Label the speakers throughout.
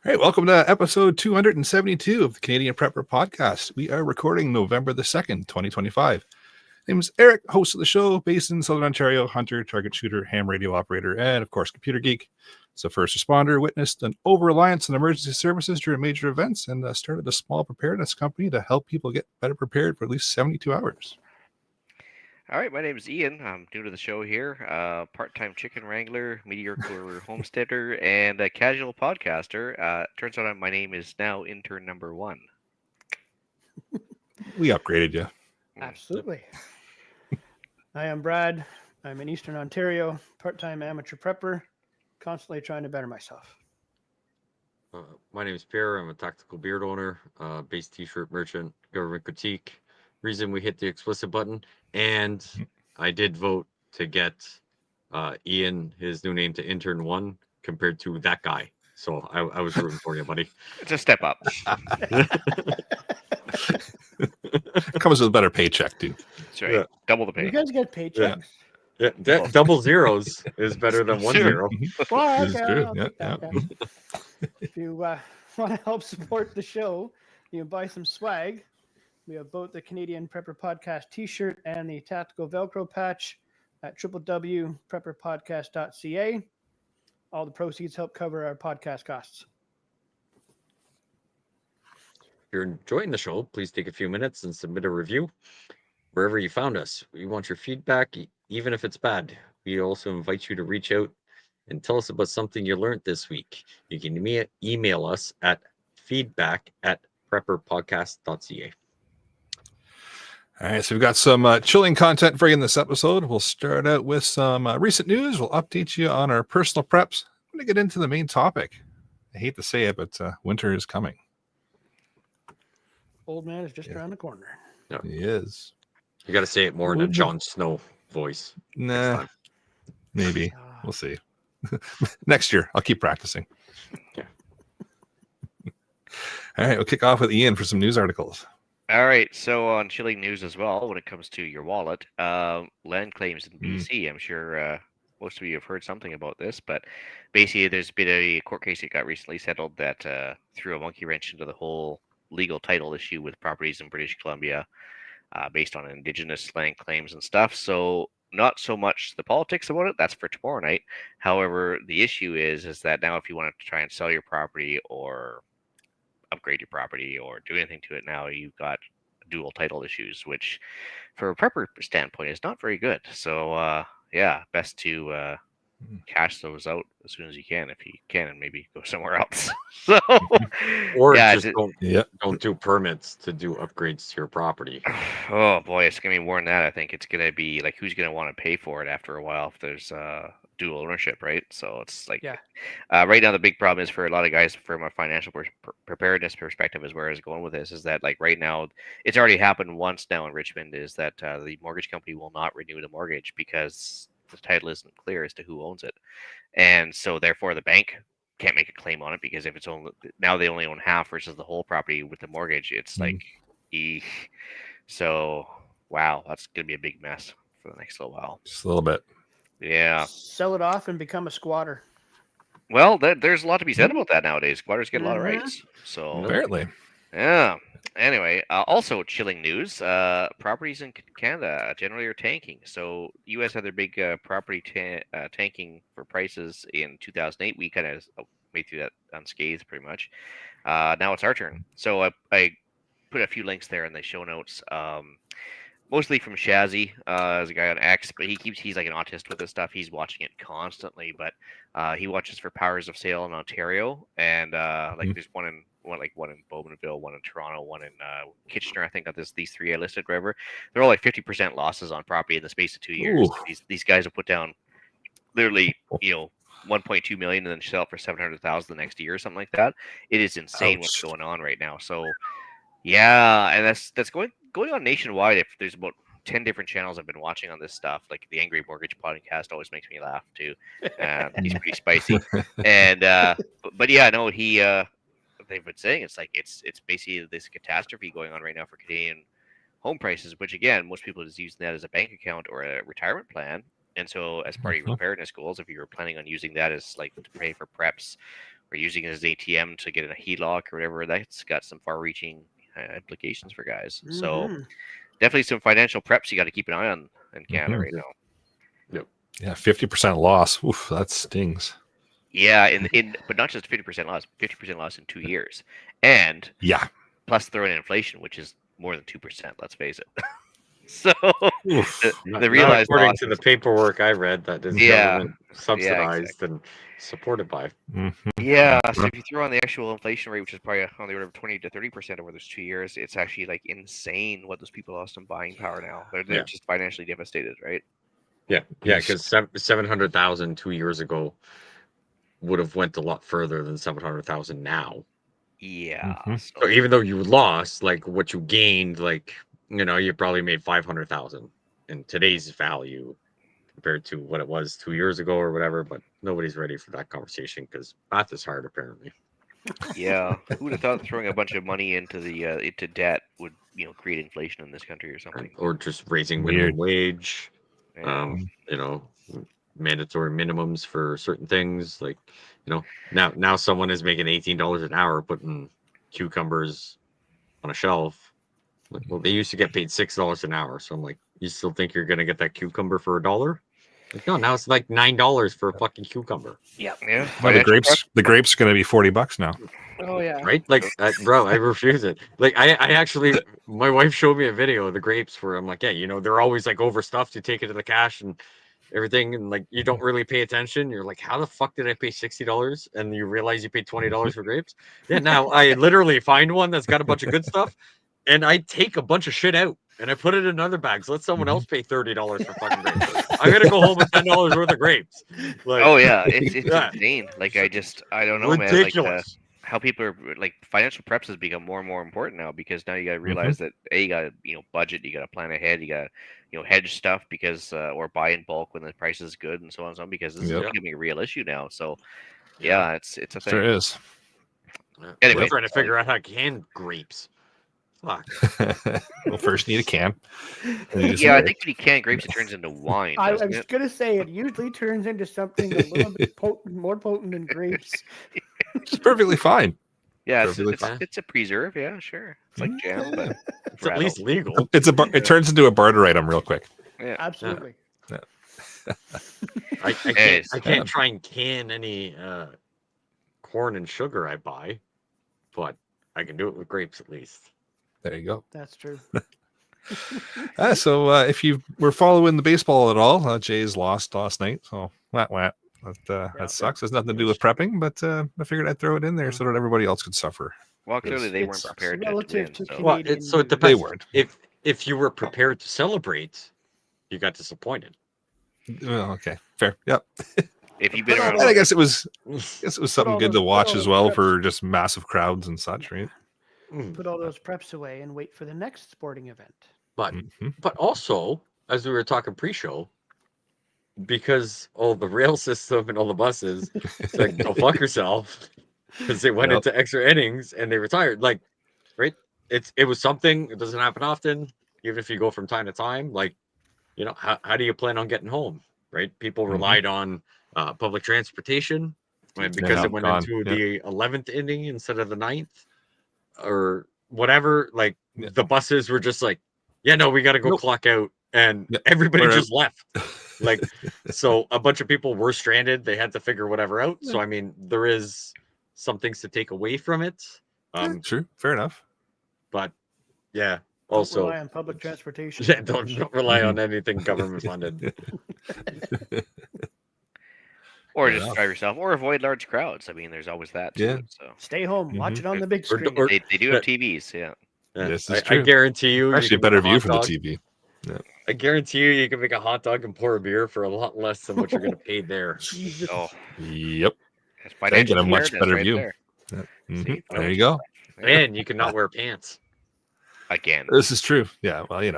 Speaker 1: All right, welcome to episode 272 of the Canadian Prepper Podcast. We are recording November the 2nd, 2025. My name is Eric, host of the show, based in Southern Ontario, hunter, target shooter, ham radio operator, and of course, computer geek. As a first responder, witnessed an over-reliance on emergency services during major events and started a small preparedness company to help people get better prepared for at least 72 hours.
Speaker 2: All right, my name is Ian. I'm new to the show here. Part-time chicken wrangler, mediocre homesteader, and a casual podcaster. Turns out my name is now intern number one.
Speaker 1: We upgraded you.
Speaker 3: Absolutely. I am Brad. I'm in Eastern Ontario, part-time amateur prepper, constantly trying to better myself.
Speaker 4: My name is Pierre. I'm a tactical beard owner, base t-shirt merchant, government critique. Reason we hit the explicit button, and I did vote to get Ian his new name to intern one compared to that guy. So I was rooting for you, buddy.
Speaker 2: It's a step up.
Speaker 1: Comes with a better paycheck, too.
Speaker 2: That's right. Yeah. Double the pay.
Speaker 3: You guys get paychecks?
Speaker 4: Yeah, double zeros is better than 1 0.
Speaker 3: Well,
Speaker 1: This is true. Yeah.
Speaker 3: If you want to help support the show, you can buy some swag. We have both the Canadian Prepper Podcast t-shirt and the tactical Velcro patch at www.prepperpodcast.ca. All the proceeds help cover our podcast costs.
Speaker 4: If you're enjoying the show, please take a few minutes and submit a review wherever you found us. We want your feedback, even if it's bad. We also invite you to reach out and tell us about something you learned this week. You can email us at feedback@prepperpodcast.ca.
Speaker 1: All right, so we've got some chilling content for you in this episode. We'll start out with some recent news. We'll update you on our personal preps. I'm going to get into the main topic. I hate to say it, but winter is coming.
Speaker 3: Old man is just around the corner.
Speaker 4: Yeah.
Speaker 1: He is.
Speaker 4: You got to say it more in a Jon Snow voice.
Speaker 1: Nah, maybe. We'll see. Next year, I'll keep practicing.
Speaker 4: Yeah.
Speaker 1: All right, we'll kick off with Ian for some news articles.
Speaker 2: All right, so on chilling news as well, when it comes to your wallet, land claims in BC, I'm sure most of you have heard something about this, but basically there's been a court case that got recently settled that threw a monkey wrench into the whole legal title issue with properties in British Columbia based on Indigenous land claims and stuff. So not so much the politics about it, that's for tomorrow night. However, the issue is that now if you want to try and sell your property or upgrade your property or do anything to it now, you've got dual title issues, which for a prepper standpoint is not very good. So best to cash those out as soon as you can, if you can, and maybe go somewhere else. So
Speaker 4: or don't do permits to do upgrades to your property.
Speaker 2: Oh boy, it's gonna be more than that. I think it's gonna be like, who's gonna want to pay for it after a while if there's dual ownership, right? So it's like, right now the big problem is for a lot of guys, from a financial preparedness perspective, is where I was going with this, is that like right now it's already happened once now in Richmond, is that the mortgage company will not renew the mortgage because the title isn't clear as to who owns it, and so therefore the bank can't make a claim on it, because if it's only now they only own half versus the whole property with the mortgage, it's like, so wow, that's gonna be a big mess for the next little while.
Speaker 1: Just a little bit.
Speaker 2: Yeah.
Speaker 3: Sell it off and become a squatter.
Speaker 2: Well, there's a lot to be said about that nowadays. Squatters get a lot of rights. So
Speaker 1: apparently.
Speaker 2: Yeah. Anyway, also chilling news. Properties in Canada generally are tanking. So U.S. had their big property tanking for prices in 2008. We kind of made through that unscathed pretty much. Now it's our turn. So I put a few links there in the show notes. Mostly from Shazzy, as a guy on X, but he's like an autist with this stuff. He's watching it constantly, but he watches for Powers of Sale in Ontario, and there's one in Bowmanville, one in Toronto, one in Kitchener. I think got these three I listed. Wherever they're all like 50% losses on property in the space of 2 years. These guys have put down literally 1.2 million and then sell it for 700,000 the next year or something like that. It is insane what's going on right now. So yeah, and that's going on nationwide. If there's about 10 different channels I've been watching on this stuff, like the Angry Mortgage podcast always makes me laugh too. He's pretty spicy, and but yeah, no, they've been saying it's basically this catastrophe going on right now for Canadian home prices, which again, most people are just using that as a bank account or a retirement plan. And so as part of your preparedness goals, if you're planning on using that as like to pay for preps or using it as ATM to get in a HELOC or whatever. That's got some far-reaching implications for guys. So
Speaker 3: Mhm.
Speaker 2: definitely some financial preps you got to keep an eye on in Canada right now.
Speaker 1: Yeah, 50% loss. Oof, that stings.
Speaker 2: Yeah, but not just 50% loss, 50% loss in 2 years, and
Speaker 1: Yeah.
Speaker 2: plus throw in inflation, which is more than 2%. Let's face it. So
Speaker 1: Oof.
Speaker 2: the
Speaker 4: Not
Speaker 2: realized
Speaker 4: according
Speaker 2: loss
Speaker 4: to the
Speaker 2: is,
Speaker 4: paperwork I read that is
Speaker 2: yeah,
Speaker 4: government
Speaker 2: yeah,
Speaker 4: subsidized
Speaker 2: exactly.
Speaker 4: and supported by.
Speaker 2: Yeah, so if you throw on the actual inflation rate, which is probably on the order of 20 to 30% over those 2 years, it's actually like insane what those people lost in buying power now. They're
Speaker 4: Yeah.
Speaker 2: just financially devastated, right?
Speaker 4: Yeah, because 700,000 2 years ago would have went a lot further than 700,000 now.
Speaker 2: Yeah.
Speaker 4: So even though you lost, like what you gained, like you probably made 500,000 in today's value compared to what it was 2 years ago or whatever. But nobody's ready for that conversation because math is hard apparently.
Speaker 2: Yeah, who would have thought throwing a bunch of money into the into debt would create inflation in this country or something?
Speaker 4: Or just raising
Speaker 1: Weird.
Speaker 4: minimum wage,
Speaker 2: Yeah.
Speaker 4: mandatory minimums for certain things. Like now someone is making $18 an hour putting cucumbers on a shelf. Like, well, they used to get paid $6 an hour, so I'm like, you still think you're gonna get that cucumber for $1? Like, no, now it's like $9 for a fucking cucumber.
Speaker 2: Yeah.
Speaker 1: Well, the
Speaker 2: financial prep.
Speaker 1: grapes are going to be $40 now.
Speaker 3: Oh yeah.
Speaker 4: Right? Like, bro, I refuse it. Like, I actually, my wife showed me a video of the grapes where I'm like, yeah, they're always like overstuffed. You take it to the cash and everything, and like you don't really pay attention. You're like, how the fuck did I pay $60? And you realize you paid $20 for grapes. Yeah, now I literally find one that's got a bunch of good stuff, and I take a bunch of shit out and I put it in other bags. Let someone else pay $30 for fucking grapes. I'm gonna go home with $10 worth of grapes. Like,
Speaker 2: Oh yeah, it's
Speaker 4: yeah,
Speaker 2: insane. Like I don't know, man. Like
Speaker 4: ridiculous.
Speaker 2: how people are like financial preps has become more and more important now because now you got to realize that you got to budget, you got to plan ahead, you got to hedge stuff because or buy in bulk when the price is good and so on and so on because this is becoming a real issue now. So yeah, it's a thing.
Speaker 1: There is.
Speaker 2: Anyway,
Speaker 4: I'm trying to figure out how to can grapes. Fuck.
Speaker 1: Well, first you need a can.
Speaker 2: Yeah, I think when you can grapes, it turns into wine.
Speaker 3: I
Speaker 2: Doesn't
Speaker 3: was
Speaker 2: it?
Speaker 3: gonna say it usually turns into something a little bit more potent than grapes.
Speaker 1: It's perfectly fine.
Speaker 2: Yeah,
Speaker 1: Perfectly fine.
Speaker 2: it's a preserve. Yeah, sure. It's like jam, but
Speaker 4: It's at least legal.
Speaker 1: It turns into a barter item real quick.
Speaker 2: yeah.
Speaker 3: Absolutely.
Speaker 4: I can't try and can any corn and sugar I buy, but I can do it with grapes at least.
Speaker 1: There you go.
Speaker 3: That's true.
Speaker 1: So if you were following the baseball at all, Jays lost last night. So that sucks. Has nothing to do with prepping, but I figured I'd throw it in there so that everybody else could suffer.
Speaker 2: Well, clearly they weren't
Speaker 3: It's
Speaker 2: prepared to
Speaker 3: relative
Speaker 2: win.
Speaker 3: to
Speaker 2: So.
Speaker 4: Well,
Speaker 3: Canadian.
Speaker 4: so it
Speaker 1: They
Speaker 4: depends.
Speaker 1: weren't.
Speaker 4: If you were prepared to celebrate, you got disappointed.
Speaker 1: Well, okay, fair. Yep.
Speaker 2: If you've been around,
Speaker 1: And I guess it was something good to watch as well
Speaker 3: preps.
Speaker 1: for just massive crowds and such, right?
Speaker 3: Put all those preps away and wait for the next sporting event.
Speaker 4: But also, as we were talking pre-show, because all the rail system and all the buses, it's like, go fuck yourself, because they went into extra innings and they retired. Like, right? It was something. It doesn't happen often, even if you go from time to time. Like, how do you plan on getting home? Right? People relied on public transportation, because it went into the 11th inning instead of the 9th, or whatever. Like the buses were just like, yeah, no, we got to go clock out, and everybody just left. Like, so a bunch of people were stranded. They had to figure whatever out. So I mean, there is some things to take away from it.
Speaker 1: True, fair enough.
Speaker 4: But yeah,
Speaker 3: Don't
Speaker 4: also
Speaker 3: rely on public transportation.
Speaker 4: yeah, don't rely on anything government funded.
Speaker 2: or just drive yourself, or avoid large crowds. I mean, there's always that too.
Speaker 1: Yeah.
Speaker 2: So
Speaker 3: Stay home, watch it on the big screen.
Speaker 2: they do have TVs. Yeah.
Speaker 1: Yes,
Speaker 4: I guarantee you,
Speaker 1: actually a better view from the TV. Yeah.
Speaker 4: I guarantee you can make a hot dog and pour a beer for a lot less than what you're going to pay there.
Speaker 2: Oh,
Speaker 1: yep.
Speaker 2: And
Speaker 1: get a much better view.
Speaker 2: There.
Speaker 1: See, there you go.
Speaker 4: And you cannot wear pants.
Speaker 2: Again,
Speaker 1: this is true. Yeah, well,
Speaker 2: you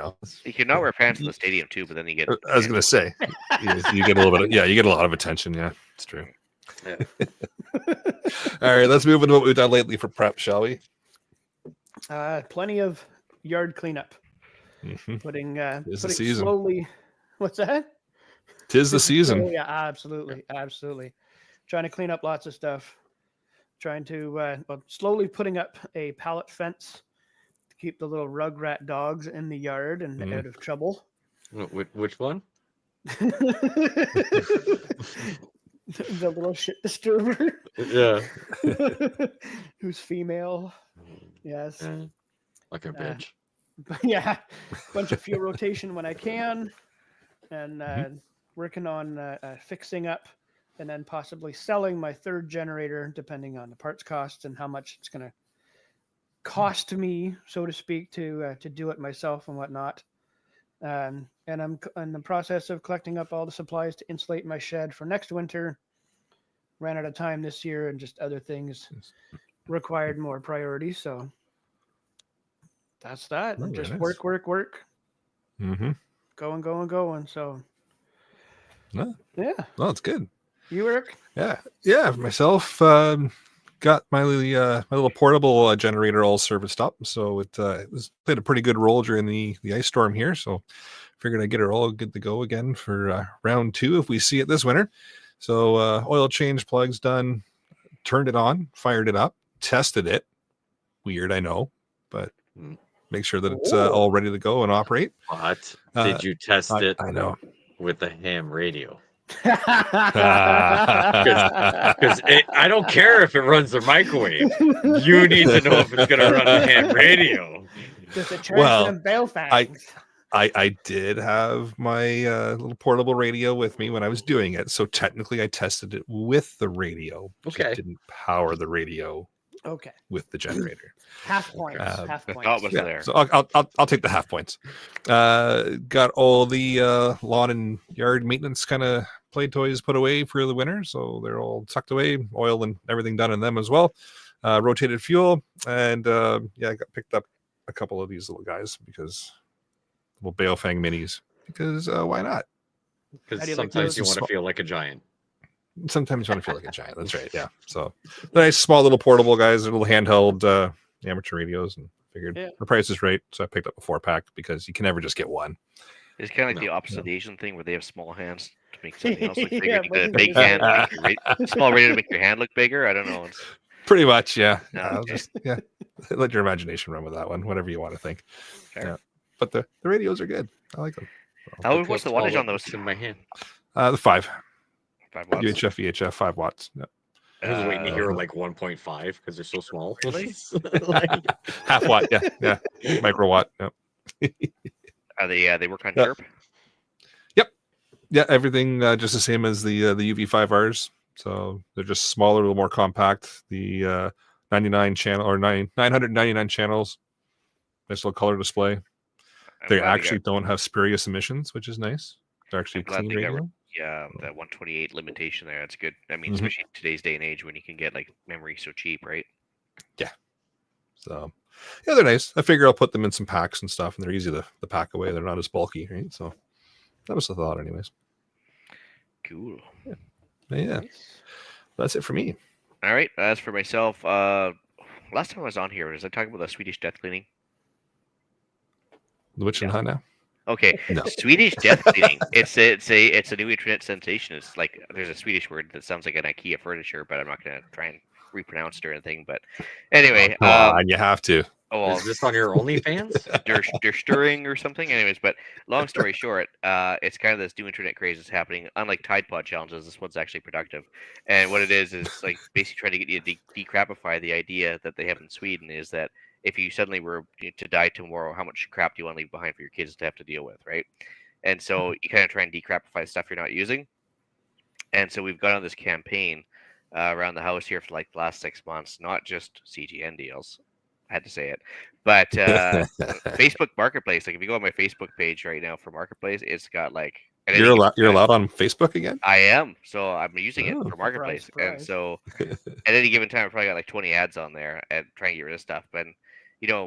Speaker 2: can not wear pants in the stadium too, but then you get.
Speaker 1: I was going to say, you get a little bit. You get a lot of attention. Yeah, it's true.
Speaker 4: Yeah.
Speaker 1: All right, let's move into what we've done lately for prep, shall we?
Speaker 3: Plenty of yard cleanup. Putting
Speaker 1: season.
Speaker 3: slowly. What's that?
Speaker 1: Tis the season.
Speaker 3: Oh yeah, absolutely. Trying to clean up lots of stuff. trying to slowly putting up a pallet fence to keep the little rugrat dogs in the yard and out of trouble.
Speaker 4: Which one?
Speaker 3: The little shit disturber.
Speaker 4: Yeah.
Speaker 3: Who's female. Yes.
Speaker 4: Like a bitch.
Speaker 3: Yeah. Bunch of fuel rotation when I can. And working on fixing up and then possibly selling my third generator, depending on the parts cost and how much it's going to cost me, so to speak, to do it myself and whatnot. And I'm in the process of collecting up all the supplies to insulate my shed for next winter. Ran out of time this year, and just other things required more priority. So that's that.
Speaker 1: Oh,
Speaker 3: And just
Speaker 1: nice.
Speaker 3: work.
Speaker 1: Mm-hmm.
Speaker 3: Going. So
Speaker 1: No.
Speaker 3: yeah.
Speaker 1: Well, it's good.
Speaker 3: You, Eric?
Speaker 1: Yeah. Myself got my little portable generator all serviced up, so it played a pretty good role during the ice storm here. So figured I'd get it all good to go again for round 2 if we see it this winter. So oil change, plugs done, turned it on, fired it up, tested it. Weird, I know, but make sure that it's all ready to go and operate.
Speaker 4: But did you test it?
Speaker 1: I know.
Speaker 4: With the ham radio.
Speaker 1: Because
Speaker 4: I don't care if it runs the microwave. You need to know if it's going to run a ham radio.
Speaker 3: Does it turn them Belfast?
Speaker 1: I did have my little portable radio with me when I was doing it, so technically I tested it with the radio.
Speaker 4: Okay.
Speaker 1: Just didn't power the radio.
Speaker 3: Okay.
Speaker 1: With the generator.
Speaker 3: Half points. Half
Speaker 2: The
Speaker 3: points.
Speaker 2: thought was there.
Speaker 1: So I'll take the half points. Got all the lawn and yard maintenance kind of play toys put away for the winter, so they're all tucked away. Oil and everything done in them as well. Rotated fuel, and I got picked up a couple of these little guys because little Balefang minis. Because why not?
Speaker 4: Because sometimes you want to feel like a giant.
Speaker 1: Sometimes you want to feel like a giant. That's right. Yeah. So nice, small little portable guys, little handheld amateur radios, and figured the price is right. So I picked up a 4-pack because you can never just get one.
Speaker 2: It's kind of like the opposite Asian thing where they have small hands to make something else look bigger. You got a big hand, to make small radio to make your hand look bigger. I don't know.
Speaker 1: Pretty much, yeah.
Speaker 2: Okay.
Speaker 1: Let your imagination run with that one. Whatever you want to think.
Speaker 2: Fair.
Speaker 1: Yeah. But the radios are good. I like them.
Speaker 2: What's the wattage on those?
Speaker 4: In my hand.
Speaker 1: The 5.
Speaker 2: 5 watts.
Speaker 1: UHF, EHF, 5 watts. Yep.
Speaker 4: I was waiting to hear like 1.5 because they're so small.
Speaker 2: Really?
Speaker 1: Half watt, yeah. Microwatt. Yep.
Speaker 2: Are they work on chirp?
Speaker 1: Yep. Yeah, everything just the same as the UV5Rs. So they're just smaller, a little more compact. The 99 channel or 999 channels. Nice little color display. They actually don't have spurious emissions, which is nice. They're actually clean radio.
Speaker 2: Yeah, that 128 limitation there. That's good. I mean, especially in today's day and age when you can get like memory so cheap, right?
Speaker 1: Yeah. So, yeah, they're nice. I figure I'll put them in some packs and stuff, and they're easy to pack away. They're not as bulky, right? So that was the thought, anyways.
Speaker 2: Cool.
Speaker 1: Yeah. That's it for me.
Speaker 2: All right. As for myself, last time I was on here, was I talking about the Swedish death cleaning?
Speaker 1: The Witch and Hunt now?
Speaker 2: Okay,
Speaker 1: No.
Speaker 2: Swedish death cleaning. It's a new internet sensation. It's like there's a Swedish word that sounds like an IKEA furniture, but I'm not gonna try and repronounce it or anything. But anyway,
Speaker 1: and you have to.
Speaker 4: Is this on your OnlyFans?
Speaker 2: Der stirring or something. Anyways, but long story short, it's kind of this new internet craze that's happening. Unlike Tide Pod challenges, this one's actually productive. And what it is like basically trying to get you to decrapify the idea that they have in Sweden is that if you suddenly were to die tomorrow, how much crap do you want to leave behind for your kids to have to deal with, right? And so you kind of try and decrapify stuff you're not using. And so we've gone on this campaign around the house here for like the last 6 months, not just CGN deals. I had to say it, but Facebook Marketplace. Like if you go on my Facebook page right now for Marketplace, it's got like
Speaker 1: you're allowed on Facebook again.
Speaker 2: I am, so I'm using it for Marketplace,
Speaker 3: surprise.
Speaker 2: and so at any given time, I probably got like 20 ads on there and trying to get rid of stuff. But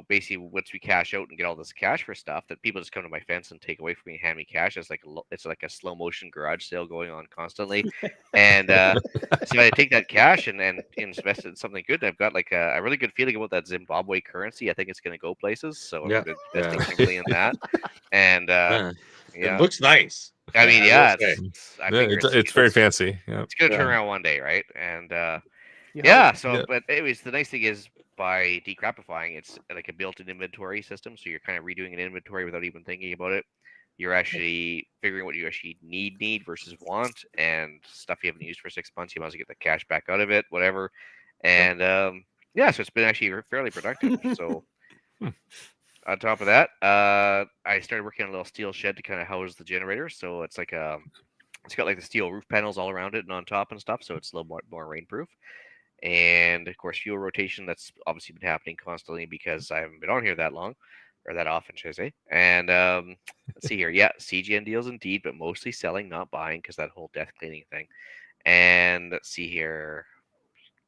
Speaker 2: basically, once we cash out and get all this cash for stuff, that people just come to my fence and take away from me and hand me cash. It's like a slow motion garage sale going on constantly, and so I take that cash and invest it in something good. And I've got like a really good feeling about that Zimbabwe currency. I think it's going to go places, so I'm investing heavily in that. And
Speaker 4: it looks nice.
Speaker 2: I mean,
Speaker 1: it's very fancy. Yeah.
Speaker 2: It's going to turn around one day, right? And Yeah.
Speaker 3: hope.
Speaker 2: So,
Speaker 1: Yeah.
Speaker 2: but anyways, the nice thing is by decrapifying, it's like a built-in inventory system. So you're kind of redoing an inventory without even thinking about it. You're actually figuring what you actually need versus want, and stuff you haven't used for 6 months. You might as well get the cash back out of it, whatever. And yeah, so it's been actually fairly productive. So
Speaker 1: Hmm.
Speaker 2: on top of that, I started working on a little steel shed to kind of house the generator. So it's like it's got like the steel roof panels all around it and on top and stuff. So it's a little more rainproof. And of course, fuel rotation. That's obviously been happening constantly because I haven't been on here that long, or that often, should I say? And let's see here. Yeah, CGN deals indeed, but mostly selling, not buying, because that whole death cleaning thing. And let's see here.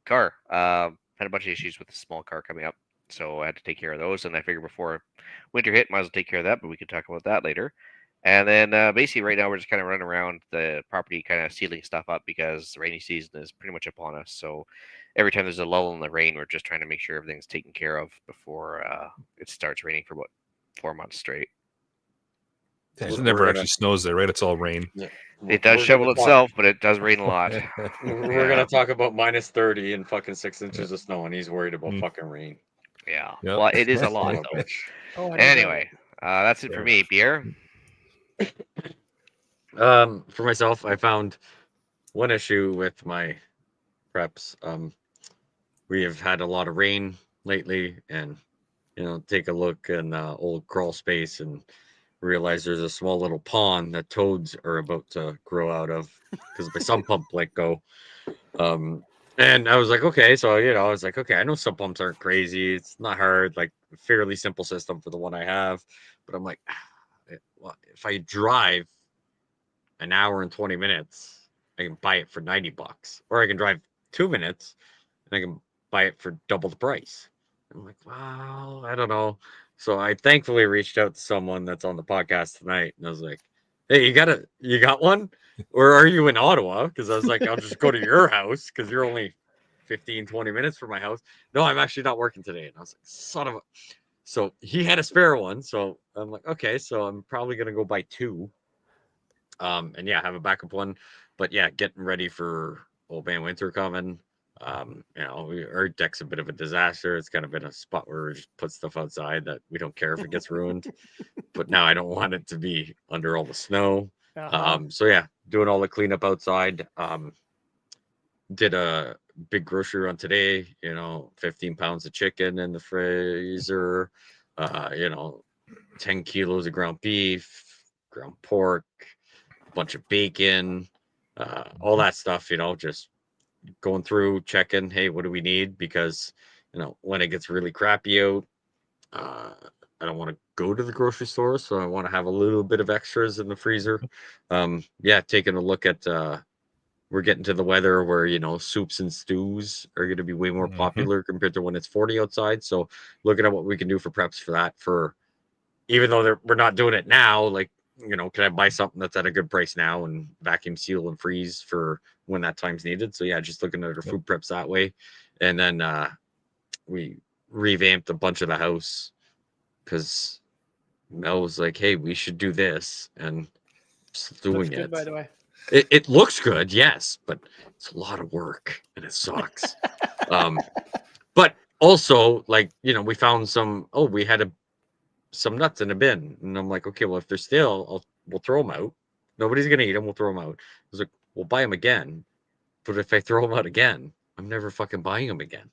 Speaker 2: Car. Had a bunch of issues with the small car coming up, so I had to take care of those. And I figured before winter hit, might as well take care of that. But we could talk about that later. And then basically right now we're just kind of running around the property, kind of sealing stuff up because the rainy season is pretty much upon us. So every time there's a lull in the rain, we're just trying to make sure everything's taken care of before it starts raining for about 4 months straight.
Speaker 1: Yeah, it
Speaker 4: We're
Speaker 1: never
Speaker 4: gonna-
Speaker 1: actually snows there, right? It's all rain.
Speaker 4: Yeah.
Speaker 2: It does
Speaker 4: We're
Speaker 2: shovel
Speaker 4: gonna talk-
Speaker 2: itself, but it does rain a lot.
Speaker 4: We're
Speaker 2: Yeah.
Speaker 4: gonna talk about minus 30 and fucking 6 inches of snow, and he's worried about
Speaker 1: Mm.
Speaker 4: fucking rain.
Speaker 2: Yeah.
Speaker 1: Yep.
Speaker 2: Well, it is a lot
Speaker 4: Son of a
Speaker 2: though.
Speaker 4: bitch.
Speaker 3: Oh, I don't know.
Speaker 2: Anyway, that's it for
Speaker 1: Fair
Speaker 2: me, Pierre.
Speaker 4: For myself, I found one issue with my preps. We have had a lot of rain lately, and take a look in old crawl space and realize there's a small little pond that toads are about to grow out of because my sump pump let go. And I was like, okay, so I was like, okay, I know sump pumps aren't crazy. It's not hard, like fairly simple system for the one I have. But I'm like, well, if I drive an hour and 20 minutes, I can buy it for $90, or I can drive 2 minutes and I can buy it for double the price. I'm like, wow, I don't know. So I thankfully reached out to someone that's on the podcast tonight, and I was like, hey, you got one? Or are you in Ottawa? Because I was like, I'll just go to your house because you're only 15, 20 minutes from my house. No, I'm actually not working today. And I was like, son of a. So he had a spare one. So I'm like, okay, so I'm probably going to go buy two. And yeah, have a backup one. But yeah, getting ready for old man winter coming. Our deck's a bit of a disaster. It's kind of been a spot where we just put stuff outside that we don't care if it gets ruined. But now I don't want it to be under all the snow. So yeah, doing all the cleanup outside. Did a big grocery run today, 15 pounds of chicken in the freezer, 10 kilos of ground beef, ground pork, a bunch of bacon, all that stuff, just going through, checking, hey, what do we need? Because, when it gets really crappy out, I don't want to go to the grocery store, so I want to have a little bit of extras in the freezer. Taking a look at we're getting to the weather where soups and stews are going to be way more popular compared to when it's 40 outside. So looking at what we can do for preps for that, for even though we're not doing it now, like, can I buy something that's at a good price now and vacuum seal and freeze for when that time's needed? So yeah, just looking at our food preps that way. And then we revamped a bunch of the house because Mel was like, hey, we should do this, and just doing
Speaker 3: Looks good,
Speaker 4: it.
Speaker 3: by the way.
Speaker 4: It looks good, yes, but it's a lot of work and it sucks. But also, like, we found we had some nuts in a bin, and I'm like, okay, well, if they're still, we'll throw them out. Nobody's gonna eat them. We'll throw them out. I was like, we'll buy them again, but if I throw them out again, I'm never fucking buying them again,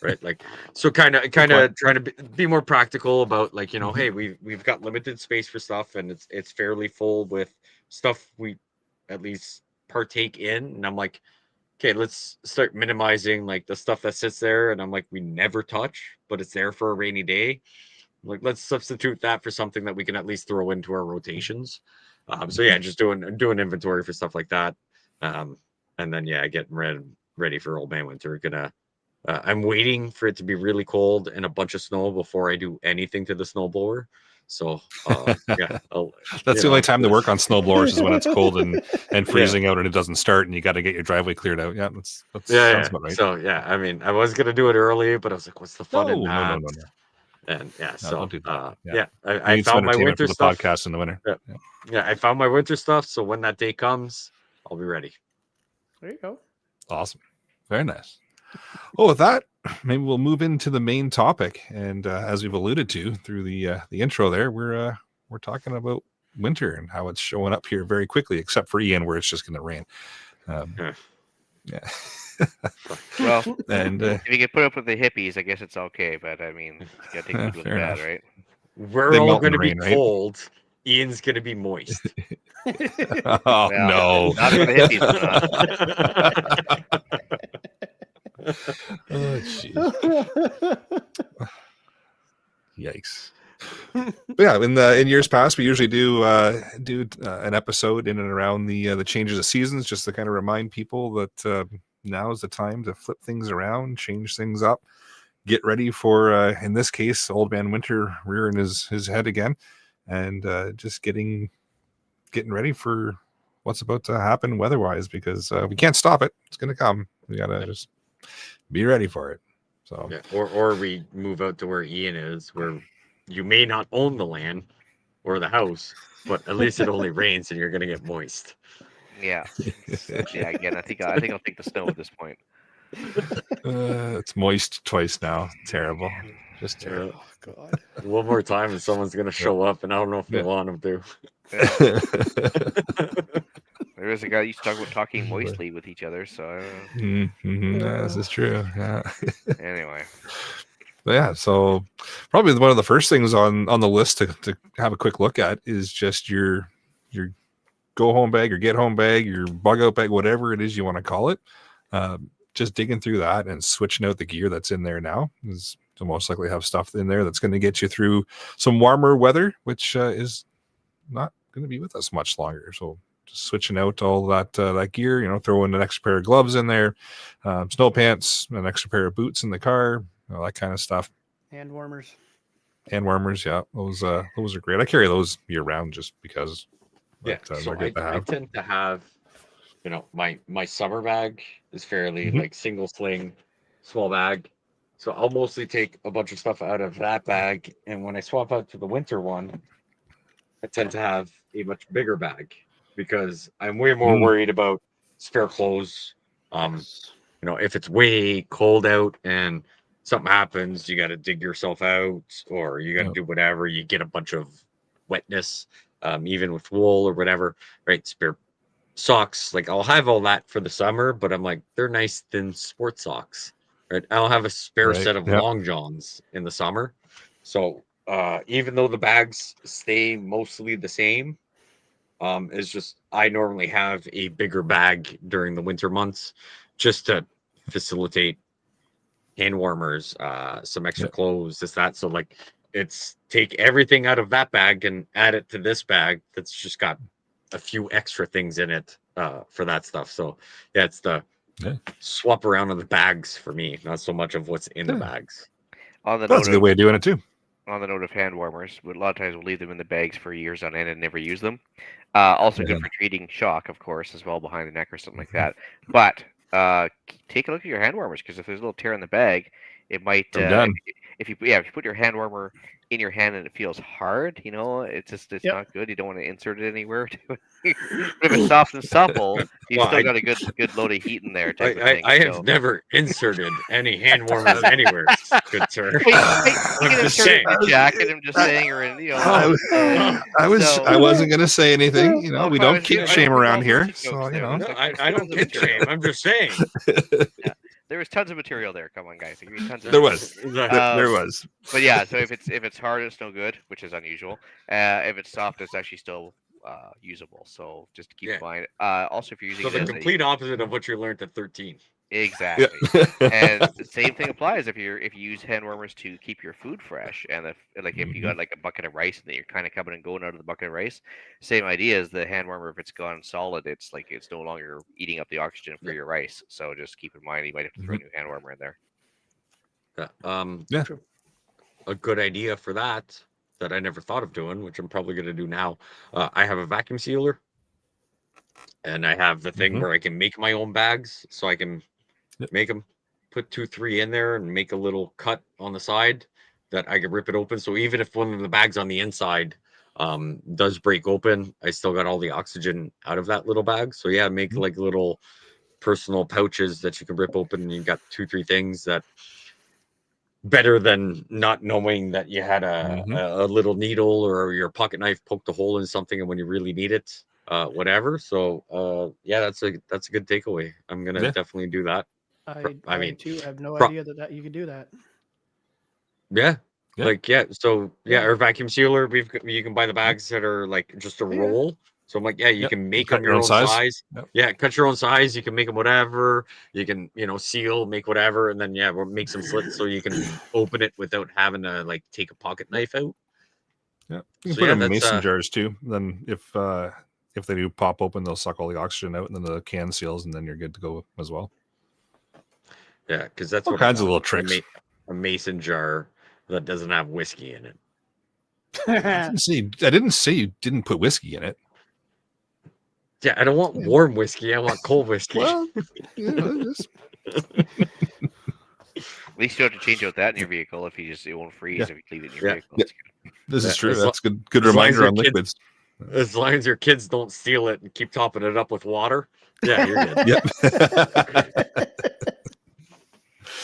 Speaker 4: right? Like, so kind of trying to be more practical about, like, hey, we've got limited space for stuff, and it's fairly full with stuff we at least partake in, and I'm like, okay, let's start minimizing like the stuff that sits there, and I'm like, we never touch, but it's there for a rainy day. Like, let's substitute that for something that we can at least throw into our rotations. So yeah, just doing inventory for stuff like that. And then yeah, getting ready for old man winter. I'm waiting for it to be really cold and a bunch of snow before I do anything to the snowblower. So yeah,
Speaker 1: That's the only time to work on snowblowers is when it's cold and freezing out and it doesn't start and you got to get your driveway cleared out. Yeah, that sounds about right.
Speaker 4: So yeah, I mean, I was gonna do it early, but I was like, what's the fun in that?
Speaker 1: No.
Speaker 4: And yeah,
Speaker 1: No,
Speaker 4: so
Speaker 1: don't do that.
Speaker 4: I found my winter
Speaker 1: for the
Speaker 4: stuff.
Speaker 1: podcast in the winter.
Speaker 4: Yeah, I found my winter stuff. So when that day comes, I'll be ready.
Speaker 3: There you go.
Speaker 1: Awesome. Very nice. Well, with that, maybe we'll move into the main topic. And as we've alluded to through the intro, there we're talking about winter and how it's showing up here very quickly, except for Ian, where it's just going to rain. Yeah.
Speaker 2: Well,
Speaker 1: And
Speaker 2: if you can put up with the hippies, I guess it's okay. But I mean, you gotta take good with the
Speaker 1: fair
Speaker 2: bad,
Speaker 1: enough.
Speaker 2: right?
Speaker 4: We're
Speaker 1: They
Speaker 4: all
Speaker 1: melt in
Speaker 4: going to
Speaker 1: the
Speaker 4: be
Speaker 1: rain, right?
Speaker 4: cold. Ian's going to be moist.
Speaker 1: Oh
Speaker 2: Well,
Speaker 1: no!
Speaker 2: not for the hippies. Not.
Speaker 1: Oh jeez! Yikes! But yeah, in years past, we usually do an episode in and around the changes of seasons, just to kind of remind people that now is the time to flip things around, change things up, get ready for in this case, Old Man Winter rearing his head again, and just getting ready for what's about to happen weather-wise, because we can't stop it. It's going to come. We gotta just be ready for it. So
Speaker 4: Yeah, or we move out to where Ian is, where you may not own the land or the house, but at least it only rains and you're gonna get moist.
Speaker 2: Yeah. Yeah. Again, I think I'll take the snow at this point.
Speaker 1: it's moist twice now. Terrible. Just terrible.
Speaker 3: Oh God.
Speaker 4: One more time and someone's gonna show up, and I don't know if we
Speaker 1: Yeah.
Speaker 4: want them to.
Speaker 2: There is a guy that used to talk about talking moistly with each other. So
Speaker 1: This is true. Yeah.
Speaker 2: anyway,
Speaker 1: But yeah, so probably one of the first things on the list to have a quick look at is just your go home bag or get home bag, your bug out bag, whatever it is you want to call it. Just digging through that and switching out the gear that's in there now is to most likely have stuff in there that's going to get you through some warmer weather, which is not going to be with us much longer. So just switching out all that gear, throwing an extra pair of gloves in there, snow pants, an extra pair of boots in the car, all that kind of stuff.
Speaker 3: Hand warmers.
Speaker 1: Hand warmers, yeah, those are great. I carry those year round just because.
Speaker 4: Yeah,
Speaker 1: They're
Speaker 4: so
Speaker 1: good to
Speaker 4: I
Speaker 1: have.
Speaker 4: tend to have, my summer bag is fairly
Speaker 1: Mhm.
Speaker 4: like single sling, small bag. So I'll mostly take a bunch of stuff out of that bag, and when I swap out to the winter one, I tend to have a much bigger bag because I'm way more worried about spare clothes.
Speaker 3: Yes.
Speaker 4: If it's way cold out and something happens, you got to dig yourself out, or you got to
Speaker 1: Yep.
Speaker 4: do whatever. You get a bunch of wetness, even with wool or whatever, right? Spare socks, like I'll have all that for the summer, but I'm like, they're nice thin sports socks, right? I'll have a spare
Speaker 1: Right,
Speaker 4: set of
Speaker 1: yep.
Speaker 4: long johns in the summer. So even though the bags stay mostly the same, it's just I normally have a bigger bag during the winter months just to facilitate hand warmers, some extra
Speaker 1: Yep.
Speaker 4: clothes, this, that. So like it's take everything out of that bag and add it to this bag that's just got a few extra things in it for that stuff. So yeah, it's the swap around of the bags for me, not so much of what's in the bags.
Speaker 2: on the
Speaker 1: That's
Speaker 2: note
Speaker 1: a good way of doing it too.
Speaker 2: on the note of hand warmers, a lot of times we'll leave them in the bags for years on end and never use them. Also good for treating shock, of course, as well behind the neck or something like that. But take a look at your hand warmers, because if there's a little tear in the bag, it might.
Speaker 1: I'm done.
Speaker 2: If you put your hand warmer in your hand and it feels hard, it's
Speaker 3: Yep.
Speaker 2: not good. You don't want to insert it anywhere. But if it's soft and supple, you've
Speaker 4: Well,
Speaker 2: still
Speaker 4: I-
Speaker 2: got a good load of heat in there. Type of
Speaker 4: I,
Speaker 2: thing.
Speaker 4: I have
Speaker 2: so.
Speaker 4: never inserted any hand warmers anywhere, good sir.
Speaker 2: Hey, you
Speaker 4: I'm
Speaker 2: can
Speaker 4: just
Speaker 2: insert it
Speaker 4: saying.
Speaker 2: in your jacket. I'm just saying, or in
Speaker 1: I wasn't going to say anything.
Speaker 2: Well,
Speaker 1: We
Speaker 2: if I
Speaker 1: don't
Speaker 2: was
Speaker 1: kid
Speaker 2: you, I
Speaker 1: shame
Speaker 2: don't
Speaker 1: around
Speaker 2: think
Speaker 1: here.
Speaker 2: all sorts of
Speaker 1: So
Speaker 2: jokes there.
Speaker 4: No, I don't kid shame. I'm just saying.
Speaker 2: There was tons of material there. Come on, guys. Tons of
Speaker 1: There was.
Speaker 4: Exactly.
Speaker 1: There was.
Speaker 2: But yeah, so if it's hard, it's no good, which is unusual. If it's soft, it's actually still usable. So just keep in mind. Also, if you're using
Speaker 4: So
Speaker 2: it
Speaker 4: the
Speaker 2: as
Speaker 4: complete opposite of what you learned at 13.
Speaker 2: exactly, and the same thing applies if you use hand warmers to keep your food fresh, and if you got like a bucket of rice and then you're kind of coming and going out of the bucket of rice, same idea as the hand warmer. If it's gone solid, it's no longer eating up the oxygen for your rice. So just keep in mind you might have to throw a new hand warmer in there.
Speaker 1: Yeah.
Speaker 3: True.
Speaker 4: A good idea for that I never thought of doing, which I'm probably going to do now. I have a vacuum sealer, and I have the thing where I can make my own bags, so I can make them, put 2-3 in there, and make a little cut on the side that I can rip it open. So even if one of the bags on the inside does break open, I still got all the oxygen out of that little bag. So yeah, make like little personal pouches that you can rip open, and you got 2-3 things that better than not knowing that you had a little needle or your pocket knife poked a hole in something, and when you really need it, whatever. So yeah, that's a good takeaway. I'm gonna
Speaker 1: Yeah.
Speaker 4: definitely do that. I
Speaker 3: I
Speaker 4: mean,
Speaker 3: too have no
Speaker 4: pro-
Speaker 3: idea that you could do that.
Speaker 4: yeah.
Speaker 1: Yeah.
Speaker 4: Like, yeah, so yeah,
Speaker 3: Yeah.
Speaker 4: our vacuum sealer, you can buy the bags that are like just a
Speaker 3: Yeah.
Speaker 4: roll. So I'm like, yeah, you
Speaker 1: Yep.
Speaker 4: can make
Speaker 1: cut
Speaker 4: them your own size.
Speaker 1: Yep.
Speaker 4: Yeah, cut your own size. You can make them whatever. You can, seal, make whatever, and then yeah, we'll make some slits so you can open it without having to like take a pocket knife out.
Speaker 1: Yeah, you can
Speaker 4: So
Speaker 1: put
Speaker 4: yeah,
Speaker 1: them in
Speaker 4: that's
Speaker 1: mason jars too. Then if they do pop open, they'll suck all the oxygen out, and then the can seals, and then you're good to go as well.
Speaker 4: yeah, because that's
Speaker 1: All
Speaker 4: what I
Speaker 1: kinds of
Speaker 4: want.
Speaker 1: little tricks.
Speaker 4: A mason jar that doesn't have whiskey in it.
Speaker 1: I didn't say you didn't put whiskey in it.
Speaker 4: Yeah, I don't want warm whiskey. I want cold whiskey.
Speaker 1: Well, just
Speaker 2: At least you don't have to change out that in your vehicle if it won't freeze
Speaker 1: Yeah.
Speaker 2: if you leave it in your
Speaker 4: Yeah.
Speaker 2: vehicle.
Speaker 1: Yeah. This is
Speaker 4: Yeah,
Speaker 1: true.
Speaker 4: as
Speaker 1: That's good.
Speaker 4: as
Speaker 1: Good
Speaker 4: long as
Speaker 1: reminder
Speaker 4: your
Speaker 1: on
Speaker 4: kids-
Speaker 1: liquids.
Speaker 4: As long as your kids don't steal it and keep topping it up with water, yeah, you're good.
Speaker 1: Yep.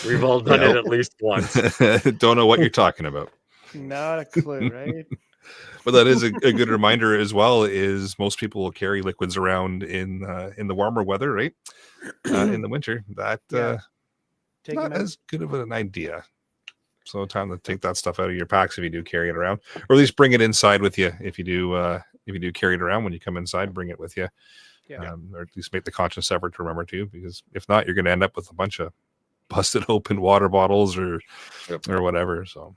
Speaker 4: We've all done it at least once.
Speaker 1: Don't know what you're talking about.
Speaker 3: Not a clue, right?
Speaker 1: But that is a good reminder as well. Is most people will carry liquids around in the warmer weather, right? In the winter, that
Speaker 3: Yeah. Take
Speaker 1: not
Speaker 3: them out.
Speaker 1: as good of an idea. So time to take that stuff out of your packs if you do carry it around, or at least bring it inside with you. If you do carry it around when you come inside, bring it with you.
Speaker 3: Yeah.
Speaker 1: Or at least make the conscious effort to remember to, because if not, you're going to end up with a bunch of busted open water bottles or whatever. So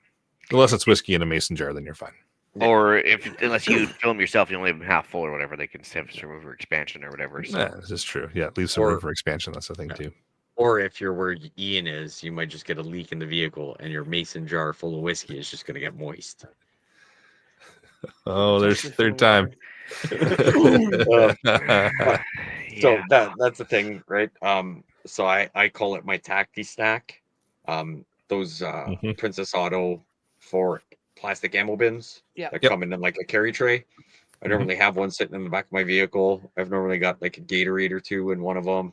Speaker 1: unless it's whiskey in a mason jar, then you're fine.
Speaker 2: Or unless you fill them yourself, you only have them half full or whatever, they can have some room for expansion or whatever. So.
Speaker 1: Yeah, this is true. Yeah, leave some room for expansion. That's the thing too.
Speaker 4: Or if you're where Ian is, you might just get a leak in the vehicle, and your mason jar full of whiskey is just going to get moist.
Speaker 1: Oh, there's third time.
Speaker 4: So that's the thing, right? So I call it my tacti snack. Those Princess Auto for plastic ammo bins that come in like a carry tray. I normally have one sitting in the back of my vehicle. I've normally got like a Gatorade or two in one of them.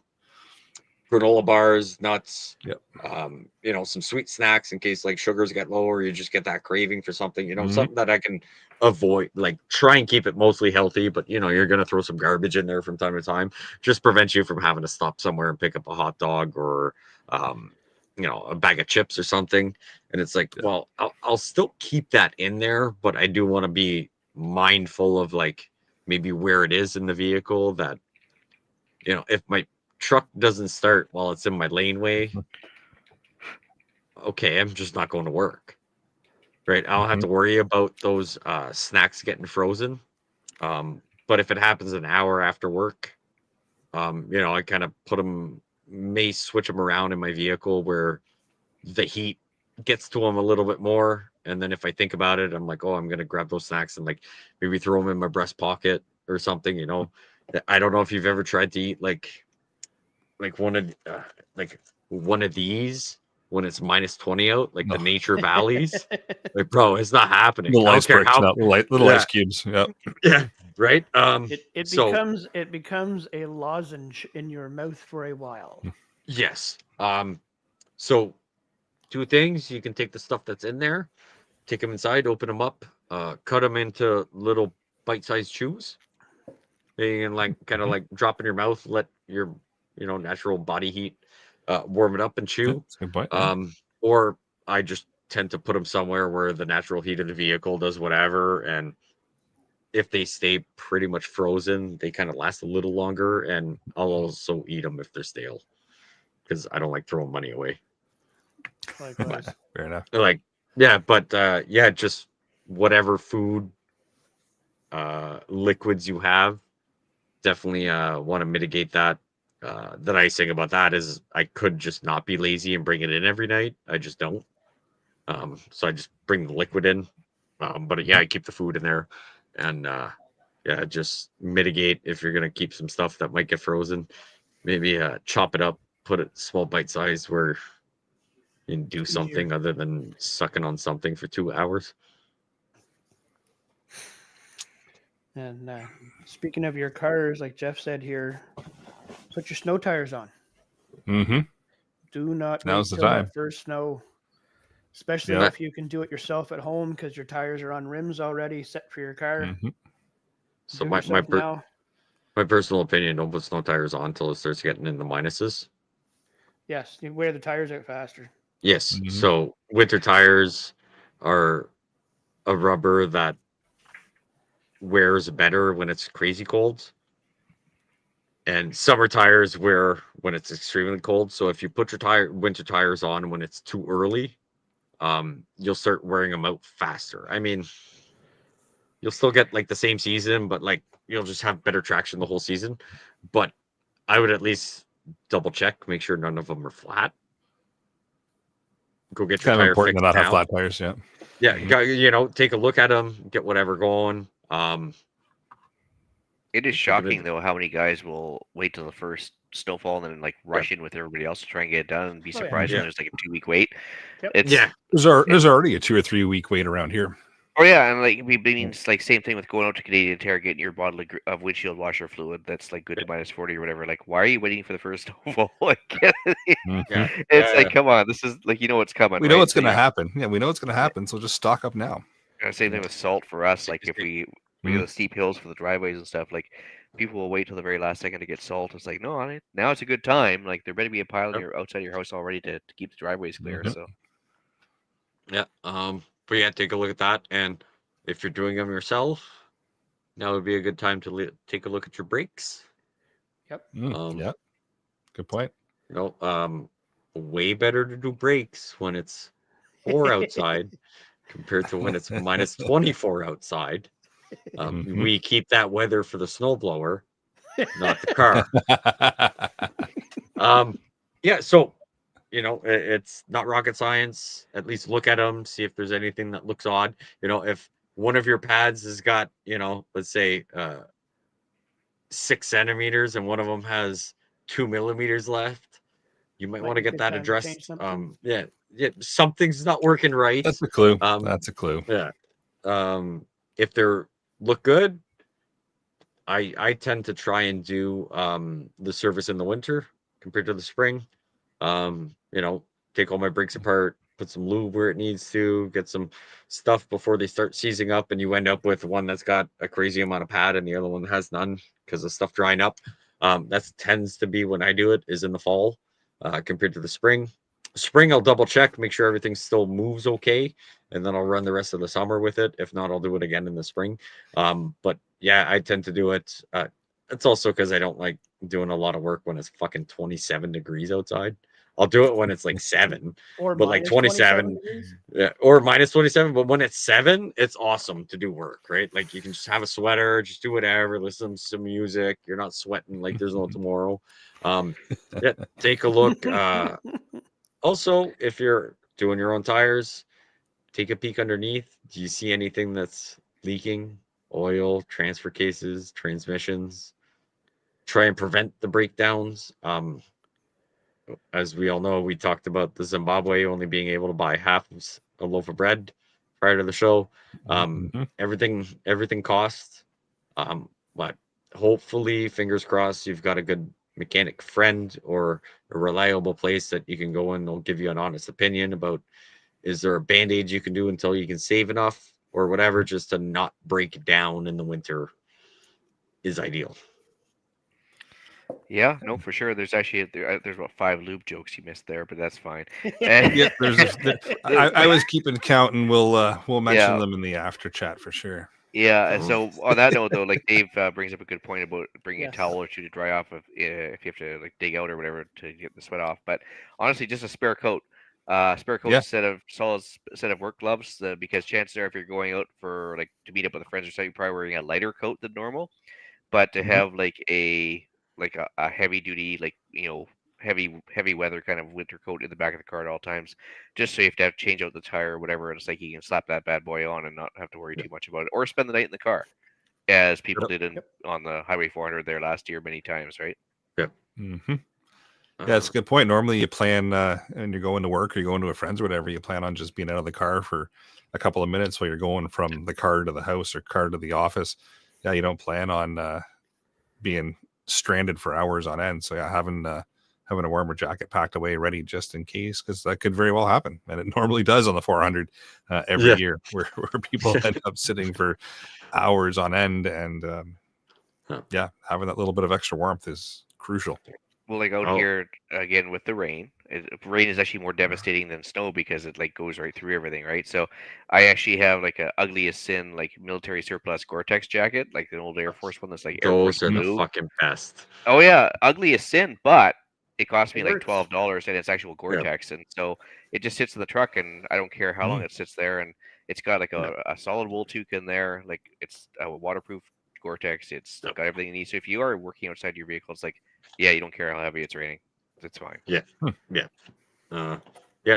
Speaker 4: Granola bars, nuts, some sweet snacks in case like sugars get low or you just get that craving for something, something that I can avoid, like try and keep it mostly healthy, but you're going to throw some garbage in there from time to time, just prevents you from having to stop somewhere and pick up a hot dog or, a bag of chips or something. And it's like, well, I'll still keep that in there, but I do want to be mindful of like maybe where it is in the vehicle that, if my truck doesn't start while it's in my laneway, okay, I'm just not going to work, right? I don't have to worry about those snacks getting frozen, but if it happens an hour after work, I kind of may switch them around in my vehicle where the heat gets to them a little bit more, and then if I think about it, I'm like, oh, I'm gonna grab those snacks and like maybe throw them in my breast pocket or something. I don't know if you've ever tried to eat like one of these when it's -20 out, like the nature valleys. Like, bro, it's not happening.
Speaker 1: Little
Speaker 4: I don't
Speaker 1: ice
Speaker 4: care
Speaker 1: bricks,
Speaker 4: how
Speaker 1: not little ice cubes. Yeah.
Speaker 4: yeah, right.
Speaker 3: It becomes a lozenge in your mouth for a while.
Speaker 4: Yes. So 2 things: you can take the stuff that's in there, take them inside, open them up, cut them into little bite-sized chews. And like kind of like drop in your mouth, let your natural body heat warm it up and chew.
Speaker 1: That's a good point.
Speaker 4: Or I just tend to put them somewhere where the natural heat of the vehicle does whatever, and if they stay pretty much frozen, they kind of last a little longer. And I'll also eat them if they're stale, because I don't like throwing money away.
Speaker 3: Likewise.
Speaker 1: Fair enough.
Speaker 4: Like, just whatever food liquids you have, definitely want to mitigate that. The nice thing about that is I could just not be lazy and bring it in every night. I just don't. So I just bring the liquid in. But I keep the food in there, and just mitigate if you're gonna keep some stuff that might get frozen. Maybe chop it up, put it small bite size where you can do something other than sucking on something for 2 hours.
Speaker 3: And speaking of your cars, like Jeff said here, put your snow tires on.
Speaker 1: Mm-hmm.
Speaker 3: Do not wait
Speaker 1: Now's the
Speaker 3: till
Speaker 1: time.
Speaker 3: that first snow, especially
Speaker 1: Yeah.
Speaker 3: if you can do it yourself at home because your tires are on rims already set for your car.
Speaker 1: Mm-hmm.
Speaker 4: So
Speaker 3: Do
Speaker 4: my
Speaker 3: yourself now.
Speaker 4: my personal opinion, don't put snow tires on until it starts getting in the minuses.
Speaker 3: Yes, you wear the tires out faster.
Speaker 4: Yes.
Speaker 1: Mhm.
Speaker 4: So winter tires are a rubber that wears better when it's crazy cold. And summer tires wear when it's extremely cold. So if you put your winter tires on when it's too early, you'll start wearing them out faster. I mean, you'll still get like the same season, but like you'll just have better traction the whole season. But I would at least double check, make sure none of them are flat. Go get
Speaker 1: It's
Speaker 4: your
Speaker 1: kind of
Speaker 4: tire
Speaker 1: important to
Speaker 4: fixed
Speaker 1: not have
Speaker 4: now.
Speaker 1: flat tires. Yeah.
Speaker 4: Yeah,
Speaker 1: Mhm.
Speaker 4: take a look at them, get whatever going.
Speaker 2: It is
Speaker 4: If you're gonna
Speaker 2: shocking though how many guys will wait till the first snowfall and then like
Speaker 4: Yeah.
Speaker 2: rush in with everybody else to try and get it done and be
Speaker 3: Oh, yeah.
Speaker 2: surprised when
Speaker 4: Yeah.
Speaker 2: there's like a 2 week wait.
Speaker 3: Yep.
Speaker 2: It's
Speaker 4: Yeah,
Speaker 1: There's already a 2 or 3 week wait around here.
Speaker 2: Oh yeah, and like we means like same thing with going out to Canadian Tire, getting your bottle of windshield washer fluid that's like good to -40 or whatever. Like, why are you waiting for the first snowfall? Like,
Speaker 1: Mhm.
Speaker 4: yeah,
Speaker 2: it's
Speaker 4: yeah,
Speaker 2: like, come on, this is like it's coming,
Speaker 1: We know
Speaker 2: right?
Speaker 1: what's
Speaker 2: So
Speaker 1: going to
Speaker 2: you
Speaker 1: happen. Yeah, we know what's going to happen. So just stock up now.
Speaker 2: same thing with salt for us. Like, if we do
Speaker 1: Mm.
Speaker 2: the steep hills for the driveways and stuff, like people will wait till the very last second to get salt. It's like, no, now it's a good time. Like, there better be a pile in
Speaker 4: Yep.
Speaker 2: your outside your house already to keep the driveways clear.
Speaker 1: Mhm.
Speaker 2: So
Speaker 4: yeah. But yeah, take a look at that, and if you're doing them yourself, now would be a good time to take a look at your brakes.
Speaker 3: Yep.
Speaker 1: Yeah. Good point.
Speaker 4: Way better to do brakes when it's 4 outside compared to when it's minus 24 outside.
Speaker 1: Mhm.
Speaker 4: We keep that weather for the snowblower, not the car. Yeah, so it's not rocket science. At least look at them, see if there's anything that looks odd. If one of your pads has got, let's say 6 centimeters and one of them has 2 millimeters left, you might
Speaker 3: Might
Speaker 4: want
Speaker 3: be
Speaker 4: to
Speaker 3: a
Speaker 4: get
Speaker 3: good
Speaker 4: that
Speaker 3: time to change
Speaker 4: addressed.
Speaker 3: something.
Speaker 4: Yeah, something's not working right.
Speaker 1: That's a clue.
Speaker 4: Um,
Speaker 1: That's a clue.
Speaker 4: yeah. If they're look good, I tend to try and do the service in the winter compared to the spring. Take all my brakes apart, put some lube where it needs to, get some stuff before they start seizing up, and you end up with one that's got a crazy amount of pad and the other one has none because of stuff drying up. That tends to be when I do it, is in the fall compared to the spring. Spring, I'll double check, make sure everything still moves okay, and then I'll run the rest of the summer with it. If not, I'll do it again in the spring. But yeah, I tend to do it. It's also because I don't like doing a lot of work when it's fucking 27 degrees outside. I'll do it when it's like 7,
Speaker 3: Or
Speaker 4: but like
Speaker 3: minus 27
Speaker 4: 27,
Speaker 3: degrees.
Speaker 4: yeah, or minus 27. But when it's 7, it's awesome to do work, right? Like you can just have a sweater, just do whatever, listen to some music. You're not sweating like there's no tomorrow. Yeah, take a look. Also, if you're doing your own tires, take a peek underneath. Do you see anything that's leaking? Oil, transfer cases, transmissions. Try and prevent the breakdowns. As we all know, we talked about the Zimbabwe only being able to buy half of a loaf of bread prior to the show.
Speaker 1: Mhm.
Speaker 4: Everything costs. But hopefully, fingers crossed, you've got a good mechanic friend or a reliable place that you can go in. They'll give you an honest opinion about, is there a band-aid you can do until you can save enough or whatever, just to not break down in the winter is ideal.
Speaker 2: yeah, no, for sure. There's actually there's about 5 lube jokes you missed there, but that's fine. And
Speaker 1: Yeah, I was keeping count, and we'll mention
Speaker 2: yeah,
Speaker 1: them in the after chat for sure.
Speaker 2: yeah. And so on that note, though, like Dave brings up a good point about bringing a
Speaker 3: Yes.
Speaker 2: towel or two to dry off if you have to like dig out or whatever to get the sweat off. But honestly, just a spare coat. Spare coat
Speaker 1: Yeah.
Speaker 2: solid set of work gloves because chances are if you're going out for like to meet up with friends or something, you're probably wearing a lighter coat than normal. But to
Speaker 1: Mhm.
Speaker 2: have a heavy duty heavy weather kind of winter coat in the back of the car at all times, just so you have to change out the tire or whatever, and it's like you can slap that bad boy on and not have to worry
Speaker 1: Yeah.
Speaker 2: too much about it, or spend the night in the car, as people
Speaker 1: Yep.
Speaker 2: did on the Highway 400 there last year many times, right?
Speaker 1: Mhm. Yeah, that's a good point. Normally, you plan, and you're going to work or you're going to a friend's or whatever. You plan on just being out of the car for a couple of minutes while you're going from the car to the house or car to the office. Yeah, you don't plan on being stranded for hours on end. So yeah, having having a warmer jacket packed away ready just in case, because that could very well happen, and it normally does on the 400 every year, where people end up sitting for hours on end, and having that little bit of extra warmth is crucial.
Speaker 2: Well, like out here again with the rain, rain is actually more devastating than snow because it like goes right through everything, right? So I actually have like a ugly as sin like military surplus Gore-Tex jacket, like an old Air Force one that's like Air Force
Speaker 4: Those are the
Speaker 2: blue.
Speaker 4: fucking best.
Speaker 2: Oh yeah, ugly as sin, but it cost me
Speaker 3: It
Speaker 2: like
Speaker 3: works.
Speaker 2: $12, and it's actual Gore-Tex, and so it just sits in the truck, and I don't care how long it sits there, and it's got like a solid wool toque in there, like it's a waterproof Gore-Tex. It's got everything you need. So if you are working outside your vehicle, it's like, yeah, you don't care how heavy it's raining, it's fine.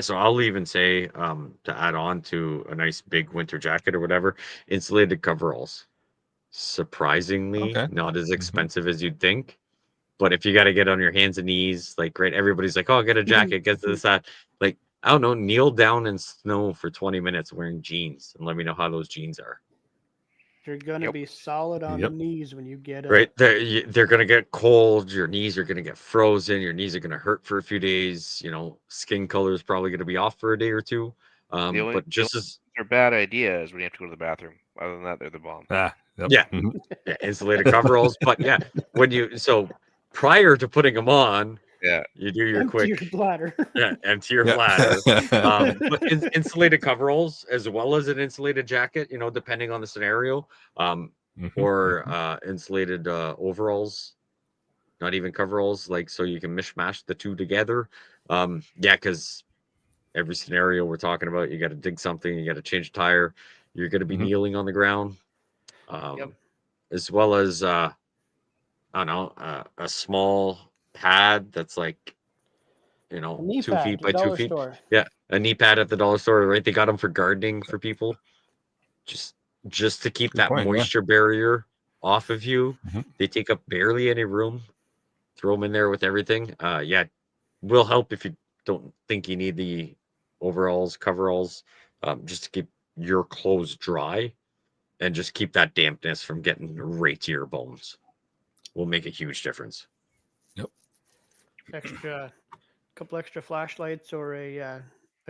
Speaker 4: So I'll even say, to add on to a nice big winter jacket or whatever, insulated coveralls. Surprisingly, not as expensive as you'd think. But if you got to get on your hands and knees, like, right, everybody's like, oh, get a jacket, get this, that. Like, I don't know, kneel down in snow for 20 minutes wearing jeans and let me know how those jeans are.
Speaker 3: You're gonna be solid on the knees when you get
Speaker 4: right. They're gonna get cold. Your knees are gonna get frozen. Your knees are gonna hurt for a few days. You know, skin color is probably gonna be off for a day or two. But just as
Speaker 2: they're bad ideas when you have to go to the bathroom. Other than that, they're the bomb.
Speaker 4: Insulated coveralls. But when prior to putting them on, you do your
Speaker 3: empty your bladder.
Speaker 4: Empty your bladder. But insulated coveralls as well as an insulated jacket, you know, depending on the scenario, or insulated overalls, not even coveralls, like, so you can mishmash the two together. Because every scenario we're talking about, you got to dig something, you got to change a tire, you're going to be kneeling on the ground, as well as I don't know, a small pad that's like, you know, 2 feet by 2 feet.
Speaker 3: Store.
Speaker 4: Yeah, a knee pad at the dollar store, right? They got them for gardening for people, just to keep that moisture barrier off of you. They take up barely any room. Throw them in there with everything. Will help if you don't think you need the overalls, coveralls, just to keep your clothes dry and just keep that dampness from getting right to your bones. Will make a huge difference.
Speaker 3: Couple extra flashlights, or a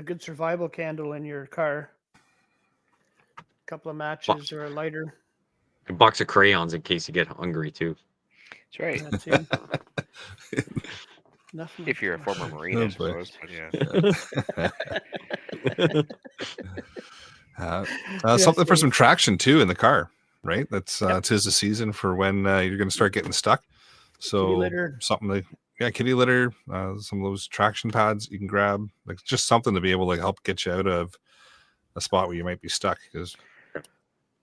Speaker 3: good survival candle in your car. A couple of matches or a lighter.
Speaker 4: A box of crayons in case you get hungry too.
Speaker 2: That's right.
Speaker 3: Nothing
Speaker 2: if you're a former Marine, I suppose. But
Speaker 1: something for some traction too in the car, right? That's 'tis the season for when you're going to start getting stuck. So something like kitty litter, some of those traction pads you can grab, like just something to be able to help get you out of a spot where you might be stuck. Because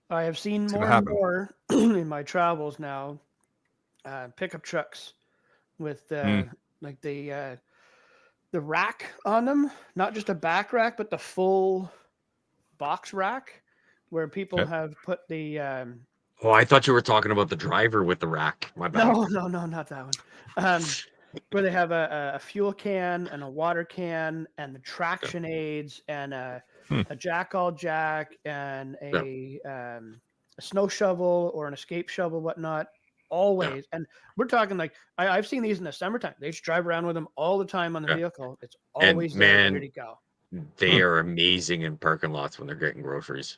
Speaker 3: I have seen more and more in my travels now, pickup trucks with like the rack on them, not just a back rack, but the full box rack, where people have put the.
Speaker 4: I thought you were talking about the driver with the rack. My bad.
Speaker 3: No, not that one. Where they have a fuel can and a water can and the traction aids and a jack-all jack and a snow shovel or an escape shovel, whatnot. Always. And we're talking like I've seen these in the summertime. They just drive around with them all the time on the vehicle. It's always there, ready to go.
Speaker 4: They are amazing in parking lots when they're getting groceries.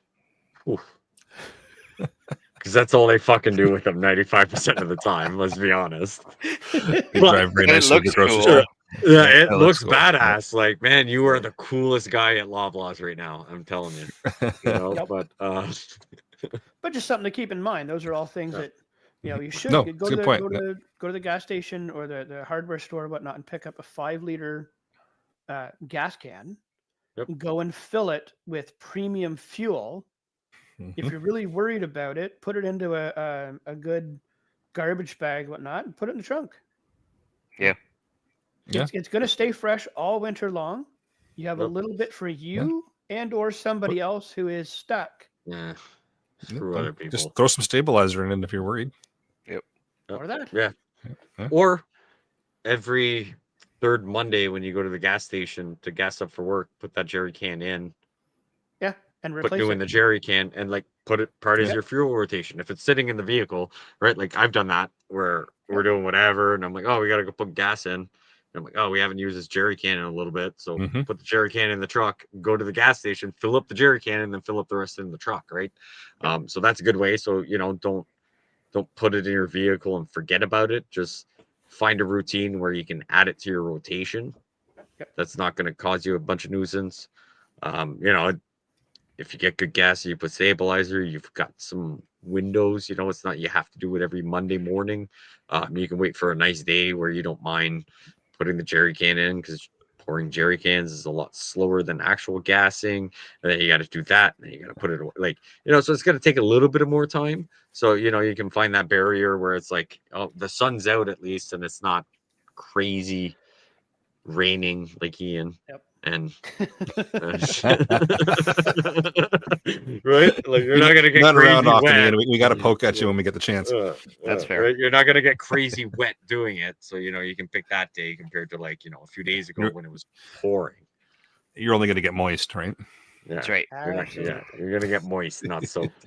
Speaker 4: Because that's all they fucking do with them 95% of the time, let's be honest.
Speaker 1: Drive very nicely to the grocery store.
Speaker 4: Yeah, it looks badass. Like, man, you are the coolest guy at Loblaws right now. I'm telling you. You know,
Speaker 3: but just something to keep in mind. Those are all things that you should go to the gas station or the hardware store or whatnot and pick up a 5-liter gas can. Go and fill it with premium fuel. If you're really worried about it, put it into a good garbage bag, whatnot, and put it in the trunk. It's going to stay fresh all winter long. You have a little bit for you and or somebody else who is stuck.
Speaker 4: Screw other people.
Speaker 1: Just throw some stabilizer in if you're worried.
Speaker 3: Or that.
Speaker 4: Or every third Monday when you go to the gas station to gas up for work, put that jerry can in.
Speaker 3: And replace
Speaker 4: put new in the jerry can and like put it part as your fuel rotation. If it's sitting in the vehicle, right? Like I've done that where we're doing whatever and I'm like, oh, we got to go put gas in. I'm like, oh, we haven't used this jerry can in a little bit. So
Speaker 1: Mhm.
Speaker 4: put the jerry can in the truck, go to the gas station, fill up the jerry can, and then fill up the rest in the truck, right? So that's a good way. So, don't put it in your vehicle and forget about it. Just find a routine where you can add it to your rotation.
Speaker 3: Yep.
Speaker 4: That's not going to cause you a bunch of nuisance. If you get good gas, you put stabilizer, you've got some windows, it's not, you have to do it every Monday morning. You can wait for a nice day where you don't mind putting the jerry can in, because pouring jerry cans is a lot slower than actual gassing. And then you got to do that. And then you got to put it away. So it's going to take a little bit of more time. So, you can find that barrier where it's like, oh, the sun's out at least, and it's not crazy raining like Ian.
Speaker 3: Yep.
Speaker 4: And right, like you're not gonna get
Speaker 1: Not
Speaker 4: crazy
Speaker 1: around often,
Speaker 4: wet.
Speaker 1: Ian. We got to poke at you when we get the chance.
Speaker 2: That's fair.
Speaker 4: Right? You're not gonna get crazy wet doing it, so you can pick that day compared to a few days ago when it was pouring.
Speaker 1: You're only going to get moist, right?
Speaker 4: Yeah,
Speaker 2: That's right.
Speaker 4: you're gonna get moist, not soaked.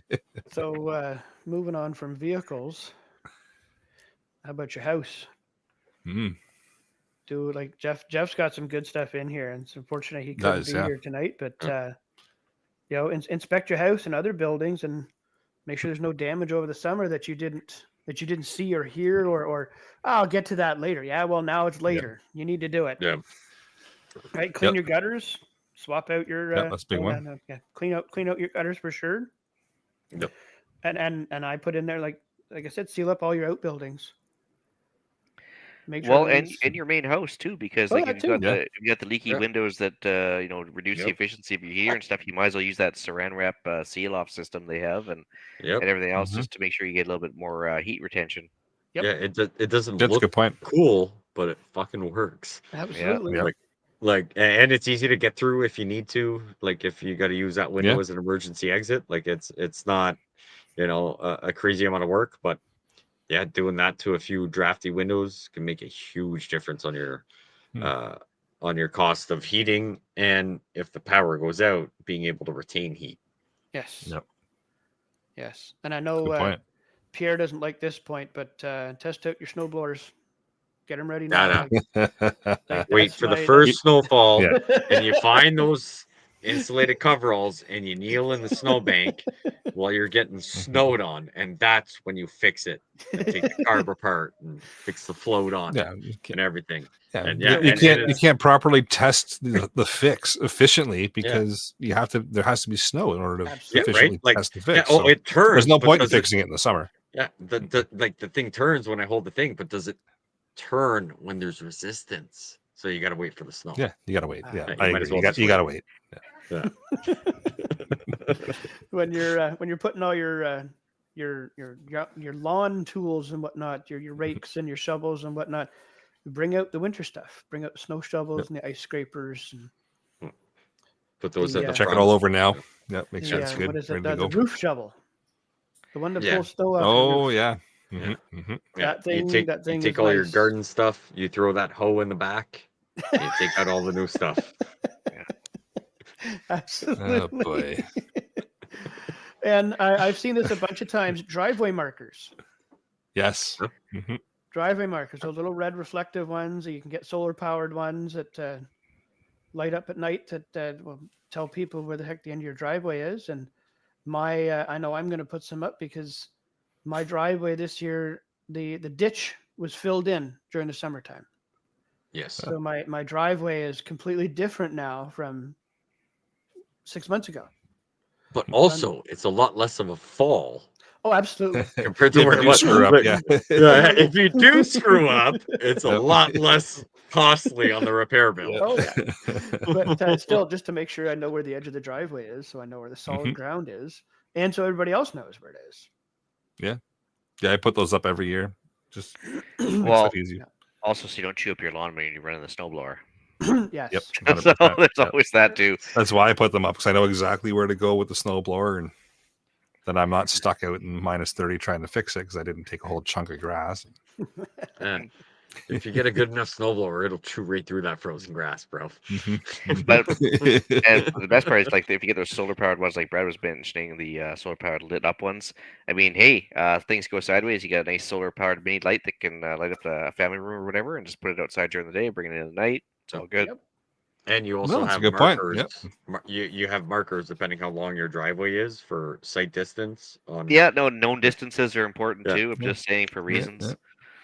Speaker 3: So moving on from vehicles, how about your house?
Speaker 1: Mm.
Speaker 3: Do like Jeff's got some good stuff in here, and it's unfortunate he couldn't
Speaker 1: Does,
Speaker 3: be
Speaker 1: yeah.
Speaker 3: here tonight, but inspect your house and other buildings and make sure there's no damage over the summer that you didn't see or hear, or I'll get to that later. Yeah, well, now it's later. You need to do it.
Speaker 4: Yeah.
Speaker 3: Right, clean
Speaker 1: Yep.
Speaker 3: your gutters, swap out your
Speaker 1: Yep, that's a big one.
Speaker 3: clean out your gutters for sure.
Speaker 4: Yep.
Speaker 3: And I put in there, like I said, seal up all your outbuildings. Make sure
Speaker 2: Well, and
Speaker 3: everything's-
Speaker 2: your main house too, because
Speaker 3: Oh,
Speaker 2: like
Speaker 3: that
Speaker 2: if you've got
Speaker 1: too.
Speaker 2: if you got the leaky
Speaker 4: Yeah.
Speaker 2: windows that reduce the
Speaker 4: Yep.
Speaker 2: efficiency of your heater and stuff, you might as well use that Saran wrap seal off system they have, and
Speaker 4: Yep.
Speaker 2: everything else,
Speaker 1: Mhm.
Speaker 2: just to make sure you get a little bit more heat retention.
Speaker 3: Yep.
Speaker 4: Yeah. It doesn't
Speaker 1: That's a
Speaker 4: look
Speaker 1: good point.
Speaker 4: cool, but it fucking works.
Speaker 3: absolutely.
Speaker 1: Yeah.
Speaker 4: And it's easy to get through if you need to. Like if you got to use that window
Speaker 1: Yeah.
Speaker 4: as an emergency exit, like it's not a crazy amount of work, but yeah, doing that to a few drafty windows can make a huge difference on your cost of heating, and if the power goes out, being able to retain heat.
Speaker 3: Yes.
Speaker 1: Yep.
Speaker 3: Yes. And I
Speaker 1: Good
Speaker 3: know
Speaker 1: point.
Speaker 3: Pierre doesn't like this point, but test out your snow blowers. Get them ready now.
Speaker 4: Nah.
Speaker 3: Like,
Speaker 4: Wait
Speaker 3: that's
Speaker 4: for the
Speaker 3: my-
Speaker 4: first snowfall,
Speaker 1: Yeah.
Speaker 4: and you find those insulated coveralls, and you kneel in the snowbank while you're getting snowed on, and that's when you fix it and take the carb apart and fix the float on
Speaker 1: Yeah,
Speaker 4: it
Speaker 1: you
Speaker 4: and everything.
Speaker 1: Yeah,
Speaker 4: And
Speaker 1: you,
Speaker 4: yeah,
Speaker 1: you
Speaker 4: and
Speaker 1: can't
Speaker 4: it's-
Speaker 1: you can't properly test the fix efficiently because there has to be snow in order to
Speaker 3: Absolutely.
Speaker 1: efficiently
Speaker 4: Like,
Speaker 1: test the
Speaker 4: Yeah,
Speaker 1: fix.
Speaker 4: oh,
Speaker 1: so
Speaker 4: it turns.
Speaker 1: there's no
Speaker 4: but
Speaker 1: point in
Speaker 4: does it-
Speaker 1: fixing it in the summer.
Speaker 4: Yeah, the thing turns when I hold the thing, but does it turn when there's resistance? So you got to wait for the snow.
Speaker 1: Yeah, you gotta wait. Yeah,
Speaker 3: You
Speaker 1: I
Speaker 4: might as
Speaker 1: agree.
Speaker 4: well
Speaker 1: You gotta
Speaker 4: just
Speaker 1: wait.
Speaker 4: Yeah.
Speaker 3: when you're putting all your lawn tools and whatnot, your rakes and your shovels and whatnot, bring out the winter stuff. Bring out the snow shovels and the ice scrapers. And
Speaker 4: Put those
Speaker 3: The,
Speaker 4: at the
Speaker 1: Check it
Speaker 4: front.
Speaker 1: all over now. Yeah, make sure it's
Speaker 3: the,
Speaker 1: good.
Speaker 3: what is it?
Speaker 1: Ready
Speaker 3: The,
Speaker 1: to
Speaker 3: the
Speaker 1: go.
Speaker 3: roof shovel, the one that
Speaker 4: Yeah.
Speaker 3: pulls snow off. your
Speaker 1: Oh
Speaker 3: roof.
Speaker 1: yeah.
Speaker 4: Yeah.
Speaker 1: Mhm, mhm.
Speaker 4: Yeah,
Speaker 3: That thing-
Speaker 4: you
Speaker 3: that thing
Speaker 4: take
Speaker 3: is
Speaker 4: all your
Speaker 3: nice.
Speaker 4: garden stuff, you throw that hoe in the back, and you take out all the new stuff.
Speaker 3: Absolutely.
Speaker 1: Oh boy.
Speaker 3: And I've seen this a bunch of times. Driveway markers.
Speaker 1: Yes.
Speaker 4: Huh?
Speaker 1: Mhm.
Speaker 3: Driveway markers, those little red reflective ones. You can get solar powered ones that light up at night that will tell people where the heck the end of your driveway is. And I know I'm going to put some up because my driveway this year, the ditch was filled in during the summertime.
Speaker 4: Yes.
Speaker 3: So my driveway is completely different now from 6 months ago.
Speaker 4: But also, it's a lot less of a fall
Speaker 3: Oh, absolutely.
Speaker 4: compared to
Speaker 1: Yeah,
Speaker 4: where
Speaker 1: if
Speaker 4: it
Speaker 1: you
Speaker 4: was.
Speaker 1: screw up,
Speaker 4: Like,
Speaker 1: yeah.
Speaker 4: yeah, if you do screw up, it's a
Speaker 1: Yep.
Speaker 4: lot less costly on the repair bill.
Speaker 3: Oh, yeah. But still, just to make sure I know where the edge of the driveway is, so I know where the solid
Speaker 1: Mhm.
Speaker 3: ground is, and so everybody else knows where it is.
Speaker 1: Yeah, I put those up every year. Just makes
Speaker 2: Well,
Speaker 1: life easy.
Speaker 2: also, so you don't chew up your lawn when you're running the snowblower.
Speaker 3: Yes.
Speaker 1: Yep.
Speaker 2: So
Speaker 1: 100%.
Speaker 2: there's
Speaker 1: Yep.
Speaker 2: always that too.
Speaker 1: That's why I put them up, because I know exactly where to go with the snowblower, and then I'm not stuck out in -30 trying to fix it because I didn't take a whole chunk of grass.
Speaker 4: Yeah. If you get a good enough snowblower, it'll chew right through that frozen grass, bro.
Speaker 2: But and the best part is like if you get those solar powered ones, like Brad was mentioning, the solar powered lit up ones. I mean, hey, things go sideways. You got a nice solar powered mini light that can light up the family room or whatever, and just put it outside during the day, bring it in at night. It's all good.
Speaker 3: Yep.
Speaker 4: And you
Speaker 1: No,
Speaker 4: also
Speaker 1: that's a
Speaker 4: have
Speaker 1: good point.
Speaker 4: markers.
Speaker 1: Yep.
Speaker 4: You have markers depending how long your driveway is for sight distance on.
Speaker 2: Yeah, no, known distances are important
Speaker 4: Yeah.
Speaker 2: too. I'm
Speaker 1: Yeah.
Speaker 2: just saying for
Speaker 1: Yeah,
Speaker 2: reasons.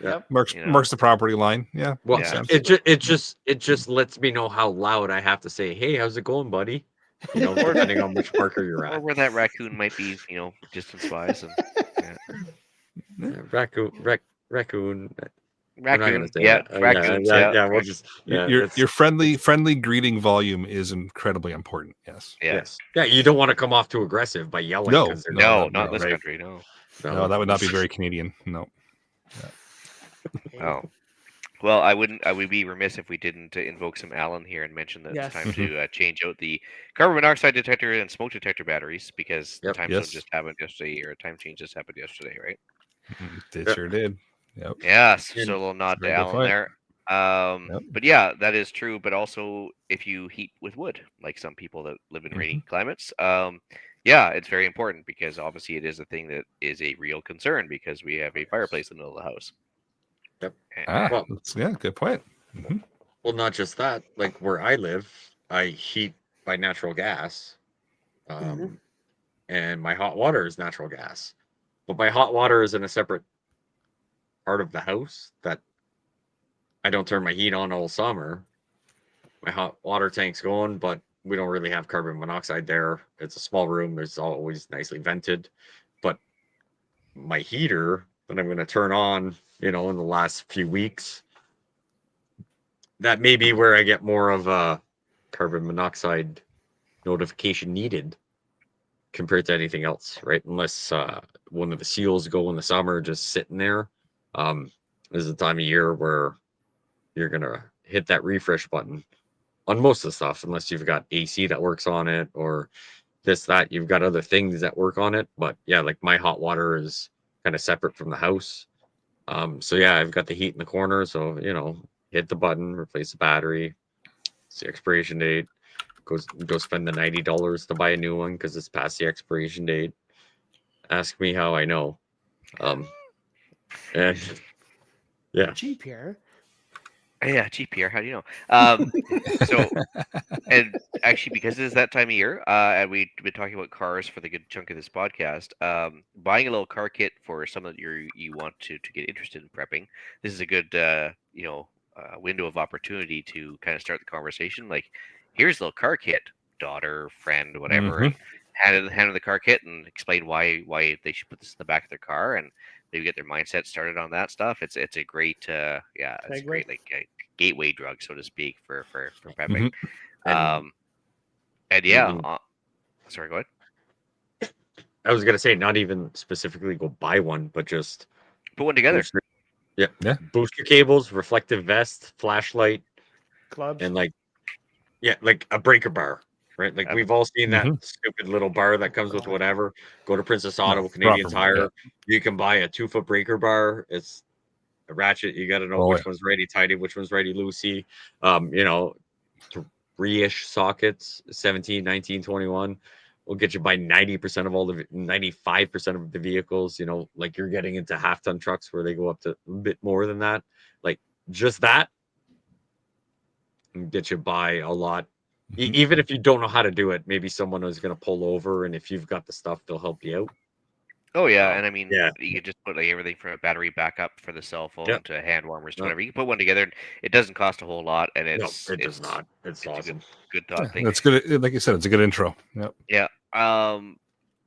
Speaker 4: Yeah.
Speaker 3: Yep.
Speaker 1: Marks
Speaker 2: You know.
Speaker 1: marks the property line. Yeah.
Speaker 4: Well,
Speaker 1: makes
Speaker 2: Yeah.
Speaker 1: sense.
Speaker 4: it just lets me know how loud I have to say, "Hey, how's it going, buddy?" You know,
Speaker 2: Or-
Speaker 4: depending on which marker you're
Speaker 2: Or
Speaker 4: at.
Speaker 2: where that raccoon might be, distance wise, and
Speaker 4: Raccoon. I'm not gonna
Speaker 2: raccoon.
Speaker 4: say
Speaker 2: Yeah,
Speaker 4: that.
Speaker 2: raccoons. Yeah.
Speaker 4: We'll just
Speaker 1: Your friendly greeting volume is incredibly important. Yes.
Speaker 2: Yeah.
Speaker 4: yes. Yeah, you don't want to come off too aggressive by yelling
Speaker 1: No,
Speaker 4: because they're
Speaker 2: No,
Speaker 1: no,
Speaker 2: not in this
Speaker 4: right?
Speaker 2: country. No.
Speaker 1: No, that would not be very Canadian. No.
Speaker 2: Oh. Well, I would be remiss if we didn't invoke some Alan here and mention that
Speaker 3: Yes.
Speaker 2: it's time to change out the carbon monoxide detector and smoke detector batteries because
Speaker 4: Yep.
Speaker 2: time
Speaker 1: Yes.
Speaker 2: zone just happened yesterday, or a time change just happened yesterday, right?
Speaker 1: It
Speaker 4: Yep.
Speaker 1: sure did. Yep.
Speaker 2: Yes,
Speaker 4: And-
Speaker 2: so a little nod to
Speaker 1: Very good
Speaker 2: Alan
Speaker 1: point.
Speaker 2: there.
Speaker 1: Yep.
Speaker 2: But yeah, that is true. But also, if you heat with wood, like some people that live in rainy climates, yeah, it's very important because obviously it is a thing that is a real concern because we have a fireplace in the middle of the house.
Speaker 4: Yep.
Speaker 1: Ah,
Speaker 4: Well,
Speaker 1: good point.
Speaker 4: well, not just that. Like where I live, I heat by natural gas, and my hot water is natural gas. But my hot water is in a separate part of the house that I don't turn my heat on all summer. My hot water tank's going, but we don't really have carbon monoxide there. It's a small room. There's always nicely vented. But my heater that I'm going to turn on, in the last few weeks, that may be where I get more of a carbon monoxide notification needed compared to anything else, right? Unless one of the seals go in the summer just sitting there. This is the time of year where you're going to hit that refresh button on most of the stuff, unless you've got AC that works on it or this, that. You've got other things that work on it. But yeah, like my hot water is kind of separate from the house. So yeah, I've got the heat in the corner. So, hit the button, replace the battery, it's the expiration date, go spend the $90 to buy a new one because it's past the expiration date. Ask me how I know. And yeah.
Speaker 3: Cheap here.
Speaker 2: Yeah, GPR. How do you know? So, and actually, because it is that time of year, and we've been talking about cars for the good chunk of this podcast, buying a little car kit for someone that you want to get interested in prepping. This is a good, window of opportunity to kind of start the conversation. Like, here's a little car kit, daughter, friend, whatever, and hand them the car kit and explain why they should put this in the back of their car and maybe get their mindset started on that stuff. It's a great, it's a
Speaker 3: Segue.
Speaker 2: great gateway drug, so to speak, for prepping.
Speaker 4: And
Speaker 2: And yeah,
Speaker 4: even-
Speaker 2: sorry, go ahead.
Speaker 4: I was gonna say not even specifically go buy one, but just
Speaker 2: Put one together.
Speaker 4: booster cables, reflective vest, flashlight,
Speaker 3: Clubs.
Speaker 4: and like a breaker bar, right? Like we've all seen that stupid little bar that comes with whatever. Go to Princess Auto, Canadian
Speaker 1: proper bar,
Speaker 4: Tire. You can buy a 2-foot breaker bar. It's a ratchet. You got to know which one's righty tighty, which one's righty loosey. 3-ish sockets, 17, 19, 21 will get you by 90% of all the 95% of the vehicles. Like you're getting into half-ton trucks where they go up to a bit more than that. Like just that can get you by a lot. Even if you don't know how to do it, maybe someone is going to pull over, and if you've got the stuff, they'll help you out.
Speaker 2: Oh yeah, and I mean,
Speaker 4: yeah.
Speaker 2: you could just put like everything from a battery backup for the cell phone to hand warmers to
Speaker 4: Yep.
Speaker 2: whatever. You can put one together. It doesn't cost a whole lot, and
Speaker 4: No,
Speaker 2: it's
Speaker 4: it does not. It's awesome.
Speaker 2: Good thought thing.
Speaker 1: That's good. Like you said, it's a good intro. Yep.
Speaker 2: Yeah.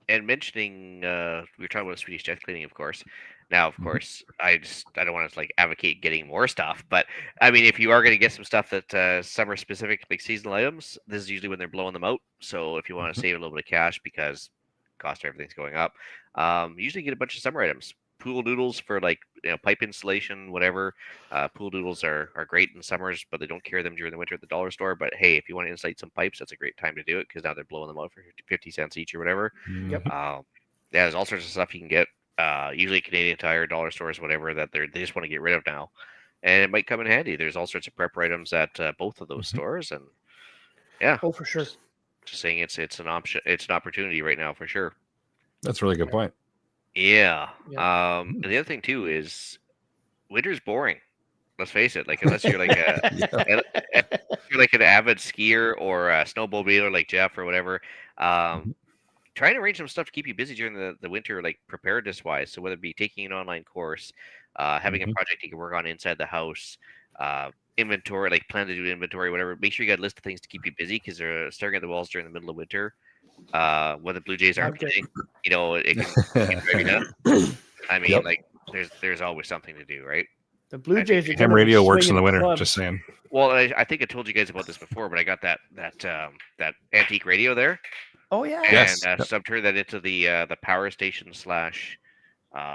Speaker 2: And mentioning, we were talking about Swedish death cleaning, of course. Now, of course, I don't want to advocate getting more stuff, but I mean, if you are going to get some stuff that summer specific, like seasonal items, this is usually when they're blowing them out. So if you want to save a little bit of cash because cost of everything's going up, usually get a bunch of summer items. Pool noodles for pipe installation, whatever. Pool noodles are great in summers, but they don't carry them during the winter at the dollar store. But hey, if you want to insulate some pipes, that's a great time to do it because now they're blowing them out for 50 cents each or whatever.
Speaker 3: Yep.
Speaker 2: There's all sorts of stuff you can get. Usually Canadian Tire, dollar stores, whatever that they just want to get rid of now. and it might come in handy. There's all sorts of prepper items at both of those stores, and yeah,
Speaker 3: Oh, for sure.
Speaker 2: just saying it's an option. It's an opportunity right now for sure.
Speaker 1: That's a really good point.
Speaker 2: Yeah.
Speaker 3: Yeah.
Speaker 2: And the other thing too is winter's boring. Let's face it. Like unless you're like a
Speaker 1: Yeah.
Speaker 2: if you're like an avid skier or a snowmobiler like Jeff or whatever, try and arrange some stuff to keep you busy during the winter, like preparedness wise. So whether it be taking an online course, having a project you can work on inside the house, inventory, like plan to do inventory, whatever. Make sure you got a list of things to keep you busy because they're staring at the walls during the middle of winter. When the Blue Jays aren't
Speaker 3: Okay.
Speaker 2: playing, it can drive you nuts. I mean,
Speaker 1: Yep.
Speaker 2: like there's always something to do, right?
Speaker 3: The Blue
Speaker 2: I
Speaker 3: Jays are
Speaker 2: think
Speaker 1: Ham
Speaker 3: gonna be
Speaker 1: radio works in the
Speaker 3: swinging
Speaker 1: winter.
Speaker 3: clubs.
Speaker 1: Just saying.
Speaker 2: Well, I think I told you guys about this before, but I got that antique radio there,
Speaker 3: Oh yeah.
Speaker 2: and
Speaker 1: Yes.
Speaker 2: so turned that into the power station slash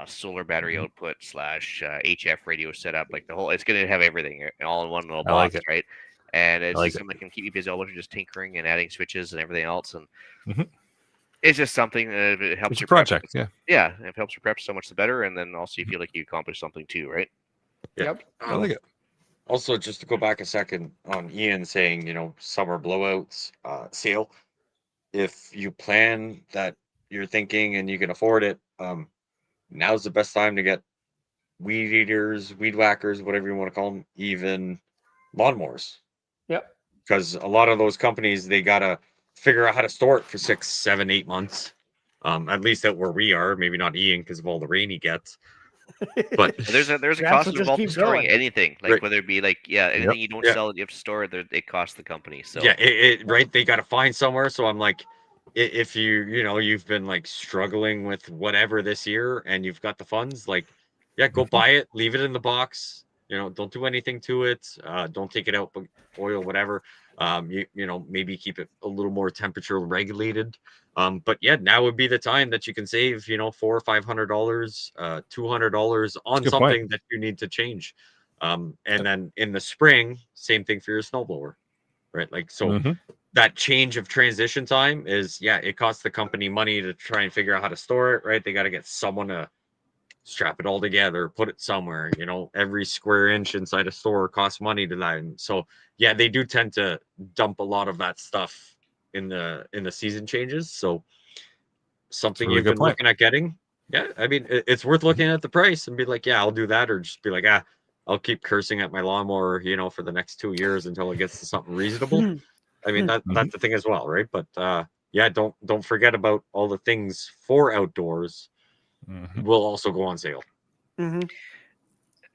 Speaker 2: solar battery
Speaker 1: Mhm.
Speaker 2: output slash HF radio setup. Like the whole, it's gonna have everything all in one little
Speaker 1: I like
Speaker 2: box,
Speaker 1: it.
Speaker 2: right? And it's
Speaker 1: like
Speaker 2: just
Speaker 1: it.
Speaker 2: something that can keep you busy all winter, just tinkering and adding switches and everything else. And
Speaker 1: Mhm.
Speaker 2: it's just something that it helps
Speaker 1: It's a
Speaker 2: your prep.
Speaker 1: project. Yeah.
Speaker 2: Yeah, it helps your prep so much the better, and then also you feel like you accomplished something too, right?
Speaker 4: Yeah.
Speaker 3: Yep.
Speaker 1: I like it.
Speaker 4: Also, just to go back a second on Ian saying, summer blowouts, sale. If you plan that you're thinking and you can afford it, now's the best time to get weed eaters, weed whackers, whatever you want to call them, even lawnmowers.
Speaker 3: Yep.
Speaker 4: Because a lot of those companies, they gotta figure out how to store it for 6, 7, 8 months. At least at where we are, maybe not Ian because of all the rain he gets. But
Speaker 2: And there's a
Speaker 3: Grass
Speaker 2: cost
Speaker 3: will just
Speaker 2: involved in
Speaker 3: keep
Speaker 2: storing
Speaker 3: going.
Speaker 2: anything, like
Speaker 4: Right.
Speaker 2: whether it be like anything you don't
Speaker 4: Yeah.
Speaker 2: sell, you have to store it. It costs the company. So
Speaker 4: yeah, right. They got to find somewhere. So I'm like, if you've been like struggling with whatever this year and you've got the funds, like, yeah, go buy it, leave it in the box. Don't do anything to it. Don't take it out, but oil, whatever. Maybe keep it a little more temperature regulated. But yeah, now would be the time that you can save, $400 or $500, $200 on
Speaker 1: good point.
Speaker 4: something that you need to change. And then in the spring, same thing for your snowblower. Right. Like, so
Speaker 1: Mhm.
Speaker 4: that change of transition time is, it costs the company money to try and figure out how to store it. Right. They got to get someone to strap it all together, put it somewhere. Every square inch inside a store costs money to that. And so, yeah, they do tend to dump a lot of that stuff in the season changes. So something
Speaker 1: really
Speaker 4: you've
Speaker 1: good
Speaker 4: been
Speaker 1: point.
Speaker 4: looking at getting, yeah, I mean, it's worth looking at the price and be like, yeah, I'll do that, or just be like, I'll keep cursing at my lawnmower, for the next 2 years until it gets to something reasonable. I mean, that's the thing as well, right? But yeah, don't forget about all the things for outdoors
Speaker 1: Mhm.
Speaker 4: will also go on sale.
Speaker 3: Mhm.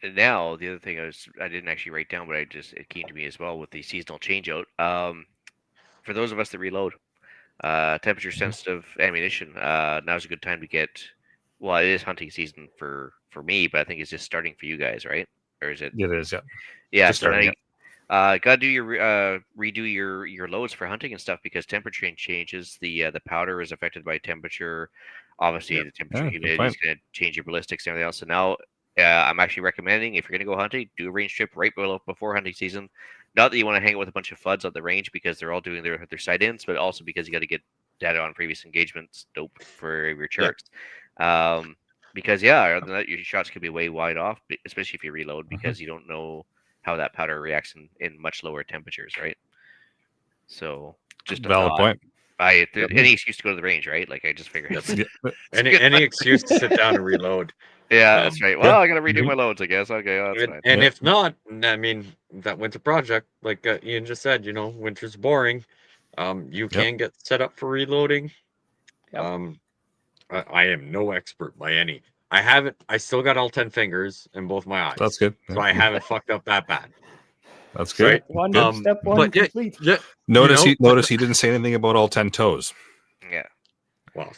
Speaker 2: and now the other thing I didn't actually write down, but it came to me as well with the seasonal changeout. For those of us that reload, temperature sensitive ammunition, now's a good time to get. Well, it is hunting season for me, but I think it's just starting for you guys, right? Or is it?
Speaker 1: It is. Yeah.
Speaker 2: Yeah.
Speaker 1: Just
Speaker 2: So now
Speaker 1: starting
Speaker 2: you gotta do your redo your loads for hunting and stuff because temperature changes. The powder is affected by temperature. Obviously, the temperature
Speaker 1: Yeah,
Speaker 2: and
Speaker 1: good
Speaker 2: humidity is
Speaker 1: point.
Speaker 2: going to change your ballistics and everything else. So now, I'm actually recommending if you're going to go hunting, do a range trip right before hunting season. Not that you want to hang out with a bunch of FUDs at the range because they're all doing their sight ins, but also because you got to get data on previous engagements, dope for your charts. Because other than that, your shots could be way wide off, especially if you reload because you don't know how that powder reacts in much lower temperatures, right? So just a
Speaker 1: Valid
Speaker 2: thought.
Speaker 1: point.
Speaker 2: Any excuse to go to the range, right? Like I just figured.
Speaker 1: Yeah.
Speaker 4: Any excuse to sit down and reload.
Speaker 2: Yeah, that's right. Well, I gotta redo
Speaker 1: Mhm.
Speaker 2: my loads, I guess. Okay, that's fine.
Speaker 4: And
Speaker 1: Yeah.
Speaker 4: if not, I mean, that winter project, like Ian just said, winter's boring. You can get set up for reloading.
Speaker 3: Yep.
Speaker 4: I am no expert by any. I still got all 10 fingers in both my eyes.
Speaker 1: That's good.
Speaker 4: So I haven't fucked up that bad.
Speaker 1: That's good.
Speaker 4: Right?
Speaker 3: Step one
Speaker 4: but
Speaker 3: complete.
Speaker 4: Yeah,
Speaker 1: Notice he didn't say anything about all 10 toes.
Speaker 2: Yeah,
Speaker 4: well,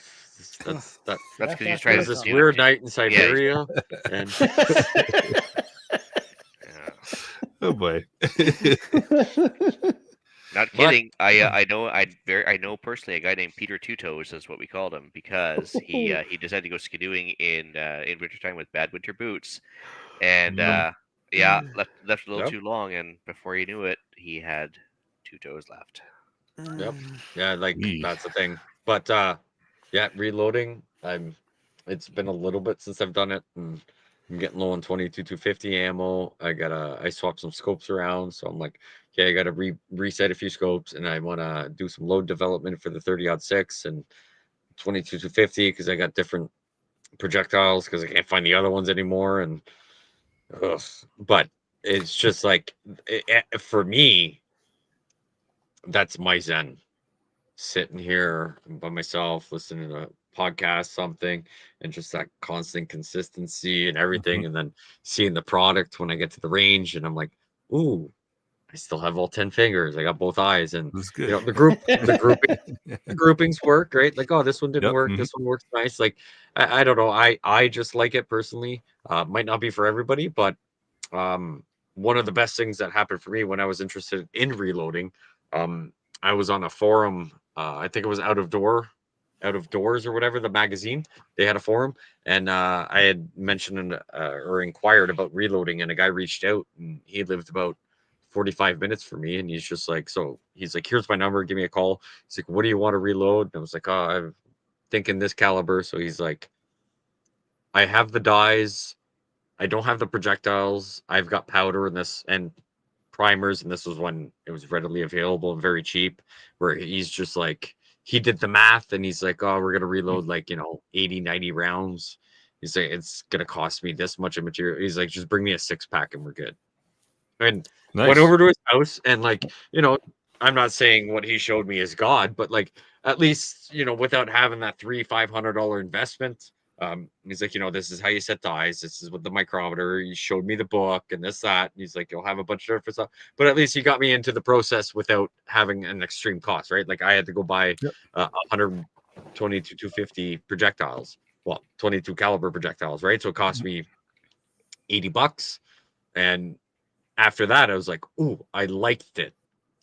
Speaker 4: that's
Speaker 2: that's because he's
Speaker 3: That's
Speaker 2: trying
Speaker 3: what
Speaker 2: to
Speaker 3: I
Speaker 4: this
Speaker 3: thought.
Speaker 4: weird night in Siberia, and
Speaker 1: Oh boy.
Speaker 2: Not
Speaker 4: But-
Speaker 2: kidding. I know personally a guy named Peter Two Toes is what we called him because he decided to go skidooing in wintertime with bad winter boots, and left a little
Speaker 4: Yep.
Speaker 2: too long, and before he knew it, he had 2 toes left.
Speaker 4: Yep. Yeah, like
Speaker 1: Eee.
Speaker 4: that's the thing. But yeah, reloading. It's been a little bit since I've done it, and I'm getting low on 22-250 ammo. I swapped some scopes around, so I'm like, okay, I gotta reset a few scopes, and I want to do some load development for the 30-06 and 22-250 because I got different projectiles because I can't find the other ones anymore. And but it's just like for me, that's my zen. Sitting here by myself, listening to a podcast, something, and just that constant consistency and everything, and then seeing the product when I get to the range, and I'm like, ooh, I still have all 10 fingers. I got both eyes, and
Speaker 1: That's good.
Speaker 4: you know, the groupings work, right? Like, oh, this one didn't
Speaker 1: Yep,
Speaker 4: work. This one works nice. Like, I don't know. I just like it personally. Might not be for everybody, but one of the best things that happened for me when I was interested in reloading, I was on a forum. I think it was Out of Doors or whatever, the magazine. They had a forum, and I had mentioned or inquired about reloading, and a guy reached out, and he lived about 45 minutes for me, and he's just like, so he's like, here's my number, give me a call. He's like, what do you want to reload? And I was like, oh, I'm thinking this caliber. So he's like, I have the dies, I don't have the projectiles, I've got powder in this and primers, and this was when it was readily available and very cheap, where he's just like, he did the math, and he's like, oh, we're gonna reload like, 80-90 rounds. He's like, it's gonna cost me this much of material. He's like, just bring me a 6-pack and we're good. And went
Speaker 1: nice.
Speaker 4: over to his house, and like, I'm not saying what he showed me is God, but like, at least, without having that $300-500 investment, he's like, this is how you set dies. This is what the micrometer. He showed me the book and this, that. And he's like, you'll have a bunch of different stuff, but at least he got me into the process without having an extreme cost, right? Like, I had to go buy 122-250 projectiles, well, 22 caliber projectiles, right? So it cost me $80, and after that, I was like, ooh, I liked it.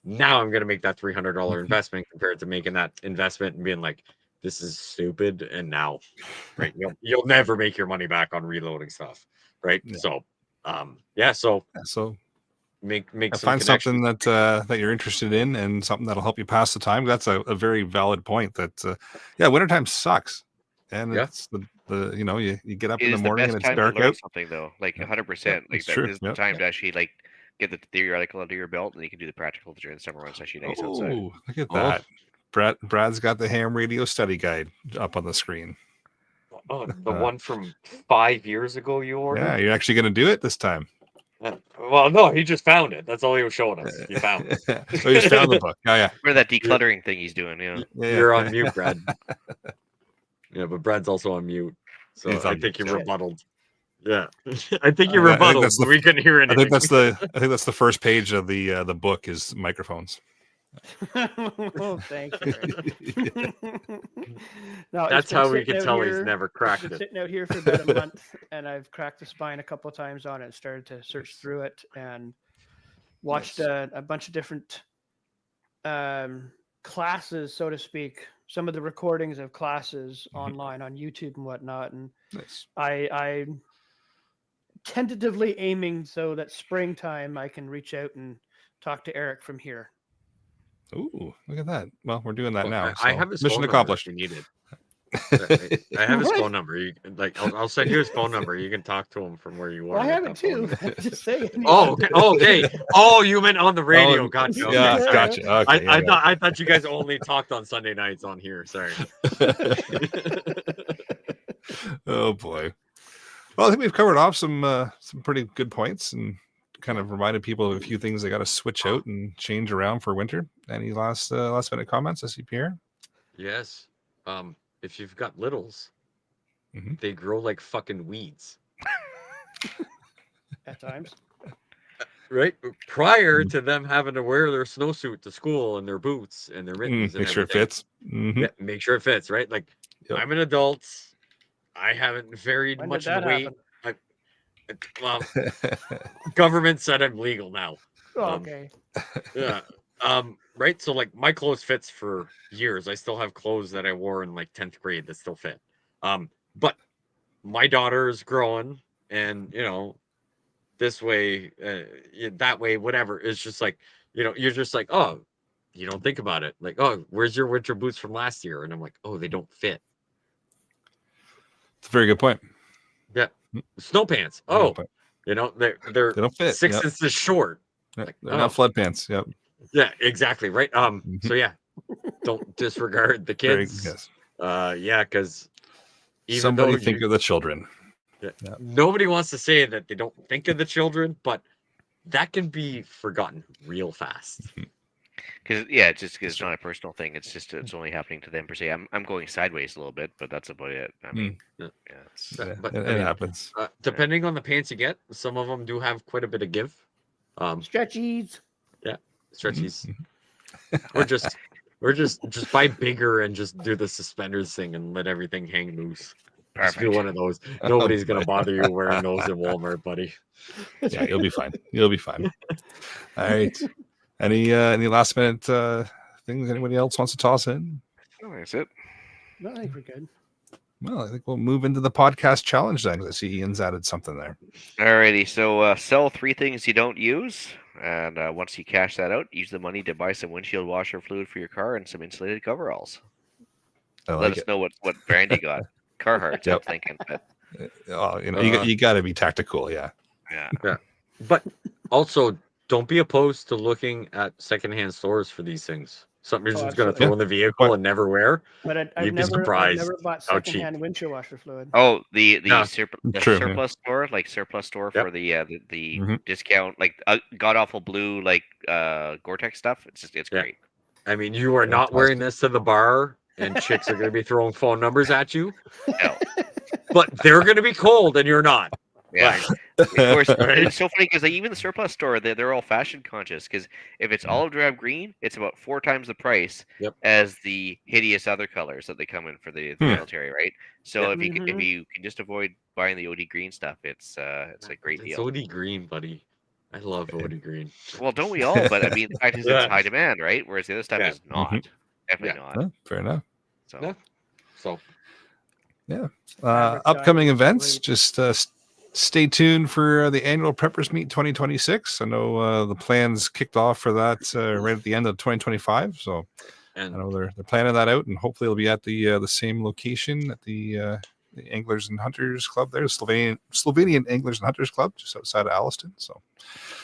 Speaker 4: Now I'm going to make that $300 investment compared to making that investment and being like, this is stupid. And now, right, you'll never make your money back on reloading stuff, right?
Speaker 1: Yeah.
Speaker 4: So,
Speaker 1: So
Speaker 4: make some
Speaker 1: find something that you're interested in and something that'll help you pass the time. That's a very valid point. That wintertime sucks, and it's the you get up in the morning and it's
Speaker 2: time to
Speaker 1: dark
Speaker 2: learn
Speaker 1: out.
Speaker 2: something, though. Like 100%.
Speaker 1: Yeah,
Speaker 2: Like
Speaker 1: it's
Speaker 2: that
Speaker 1: true.
Speaker 2: is the time to actually like get the theoretical under your belt, and you can do the practical during the summer when it's actually nice outside.
Speaker 1: Oh, look at that! Brad's got the ham radio study guide up on the screen.
Speaker 4: Oh, the one from 5 years ago you ordered?
Speaker 1: Yeah, you're actually going to do it this time.
Speaker 4: Well, no, he just found it. That's all he was showing us. He found it.
Speaker 1: Oh, he just found the book. Oh, yeah.
Speaker 2: Or that decluttering thing he's doing. Yeah.
Speaker 4: You're on mute, Brad. Yeah, but Brad's also on mute. So I think you rebutted. Yeah. I think you rebutted. We couldn't hear anything.
Speaker 1: I think that's the first page of the book is microphones.
Speaker 3: Oh, thank you. No,
Speaker 4: that's how we can tell he's never cracked it.
Speaker 3: Sitting out here for about a month, and I've cracked the spine a couple of times on it. Started to search through it and watched a bunch of different classes, so to speak. Some of the recordings of classes online on YouTube and whatnot, and I tentatively aiming so that springtime I can reach out and talk to Eric from here.
Speaker 1: Ooh, look at that. Well, we're doing that now.
Speaker 4: I have his
Speaker 1: mission accomplished.
Speaker 4: If you need it. I have his phone number. I'll send you his phone number. You can talk to him from where you are.
Speaker 3: Well, I have it too. Just saying.
Speaker 4: Oh, okay. Okay. Oh, you meant on the radio.
Speaker 1: Oh,
Speaker 4: gotcha. Okay.
Speaker 1: Yeah, gotcha. Okay,
Speaker 4: I thought you guys only talked on Sunday nights on here. Sorry.
Speaker 1: Oh boy. Well, I think we've covered off some pretty good points and kind of reminded people of a few things they got to switch out and change around for winter. Any last minute comments? I see Pierre.
Speaker 4: Yes. If you've got littles, they grow like fucking weeds.
Speaker 3: At times.
Speaker 4: Right? Prior to them having to wear their snowsuit to school and their boots and their mittens.
Speaker 1: Make sure it fits.
Speaker 4: Yeah, make sure it fits, right? Like, I'm an adult. I haven't varied much in weight. Well, government said I'm legal now.
Speaker 3: Oh, okay.
Speaker 4: Yeah. Right. So like my clothes fits for years. I still have clothes that I wore in like 10th grade that still fit. But my daughter is growing, and this way, that way, whatever. It's just like, you're just like, oh, you don't think about it. Like, oh, where's your winter boots from last year? And I'm like, oh, they don't fit.
Speaker 1: It's a very good point.
Speaker 4: Yeah. Snow pants.
Speaker 1: Yeah,
Speaker 4: Oh,
Speaker 1: but
Speaker 4: they're
Speaker 1: they don't fit.
Speaker 4: 6
Speaker 1: Yep.
Speaker 4: inches short.
Speaker 1: They're
Speaker 4: Like,
Speaker 1: not flood pants. Yep.
Speaker 4: Yeah, exactly. Right. So yeah, don't disregard the
Speaker 1: Very,
Speaker 4: kids.
Speaker 1: yes.
Speaker 4: Yeah, because even
Speaker 1: Somebody
Speaker 4: though
Speaker 1: think of the children. Yeah.
Speaker 4: nobody wants to say that they don't think of the children, but that can be forgotten real fast.
Speaker 2: Because it's just 'cause it's not a personal thing. It's just it's only happening to them per se. I'm going sideways a little bit, but that's about it. I mean,
Speaker 4: Yeah.
Speaker 2: it's,
Speaker 1: Yeah,
Speaker 4: But
Speaker 1: it
Speaker 4: I mean,
Speaker 1: happens.
Speaker 4: depending on the pants you get, some of them do have quite a bit of give.
Speaker 3: Stretchies.
Speaker 4: Stretchies. Or just buy bigger and just do the suspenders thing and let everything hang loose. Just do
Speaker 2: perfect.
Speaker 4: one of those. Nobody's gonna
Speaker 1: boy.
Speaker 4: bother you wearing those in Walmart, buddy.
Speaker 1: Yeah, you'll be fine. You'll be fine. All right. Any last minute things anybody else wants to toss in?
Speaker 2: Oh, that's it.
Speaker 3: No, I think we're good.
Speaker 1: Well, I think we'll move into the podcast challenge then. I see Ian's added something there.
Speaker 2: Alrighty, so sell 3 things you don't use, and once you cash that out, use the money to buy some windshield washer fluid for your car and some insulated coveralls.
Speaker 1: I
Speaker 2: Let
Speaker 1: like
Speaker 2: us
Speaker 1: it.
Speaker 2: know what brand you got. Carhartt,
Speaker 1: Yep.
Speaker 2: I'm thinking. But
Speaker 1: Oh, you got to be tactical. Yeah.
Speaker 2: yeah.
Speaker 4: But also, don't be opposed to looking at secondhand stores for these things. Something you're just going to
Speaker 3: absolutely.
Speaker 4: throw in the vehicle and never wear.
Speaker 3: But I've
Speaker 4: You'd be
Speaker 3: never
Speaker 4: surprised
Speaker 3: bought
Speaker 4: how cheap.
Speaker 3: secondhand windshield washer fluid.
Speaker 2: Oh, the
Speaker 4: Yeah.
Speaker 1: True,
Speaker 2: surplus store, like surplus store
Speaker 4: Yep.
Speaker 2: for the
Speaker 1: Mhm.
Speaker 2: discount, like god awful blue, like Gore-Tex stuff. It's
Speaker 4: Yeah.
Speaker 2: great.
Speaker 4: I mean, you are not wearing this to the bar, and chicks are going to be throwing phone numbers at you.
Speaker 2: No.
Speaker 4: But they're going to be cold, and you're not.
Speaker 2: Yeah.
Speaker 4: Like,
Speaker 2: Of course,
Speaker 4: Right?
Speaker 2: it's so funny because even the surplus store, they're all fashion conscious. Because if it's olive drab green, it's about 4 times the price
Speaker 4: Yep.
Speaker 2: as the hideous other colors that they come in for the military, right? So if you can just avoid buying the OD green stuff, it's a great
Speaker 4: It's
Speaker 2: deal.
Speaker 4: OD green, buddy. I love OD green.
Speaker 2: Well, don't we all? But I mean, the fact is, it's high demand, right? Whereas the other stuff
Speaker 4: Yeah.
Speaker 2: is not.
Speaker 1: Mhm.
Speaker 2: Definitely
Speaker 4: Yeah.
Speaker 2: not.
Speaker 1: Huh, fair enough.
Speaker 2: So
Speaker 4: Yeah. So
Speaker 1: Upcoming
Speaker 3: Advertising,
Speaker 1: events,
Speaker 3: great.
Speaker 1: just stay tuned for the annual Preppers Meet 2026. I know the plans kicked off for that right at the end of 2025. So
Speaker 4: and
Speaker 1: I know they're planning that out, and hopefully it'll be at the same location at the Anglers and Hunters Club there, Slovenian Anglers and Hunters Club, just outside of Alliston. So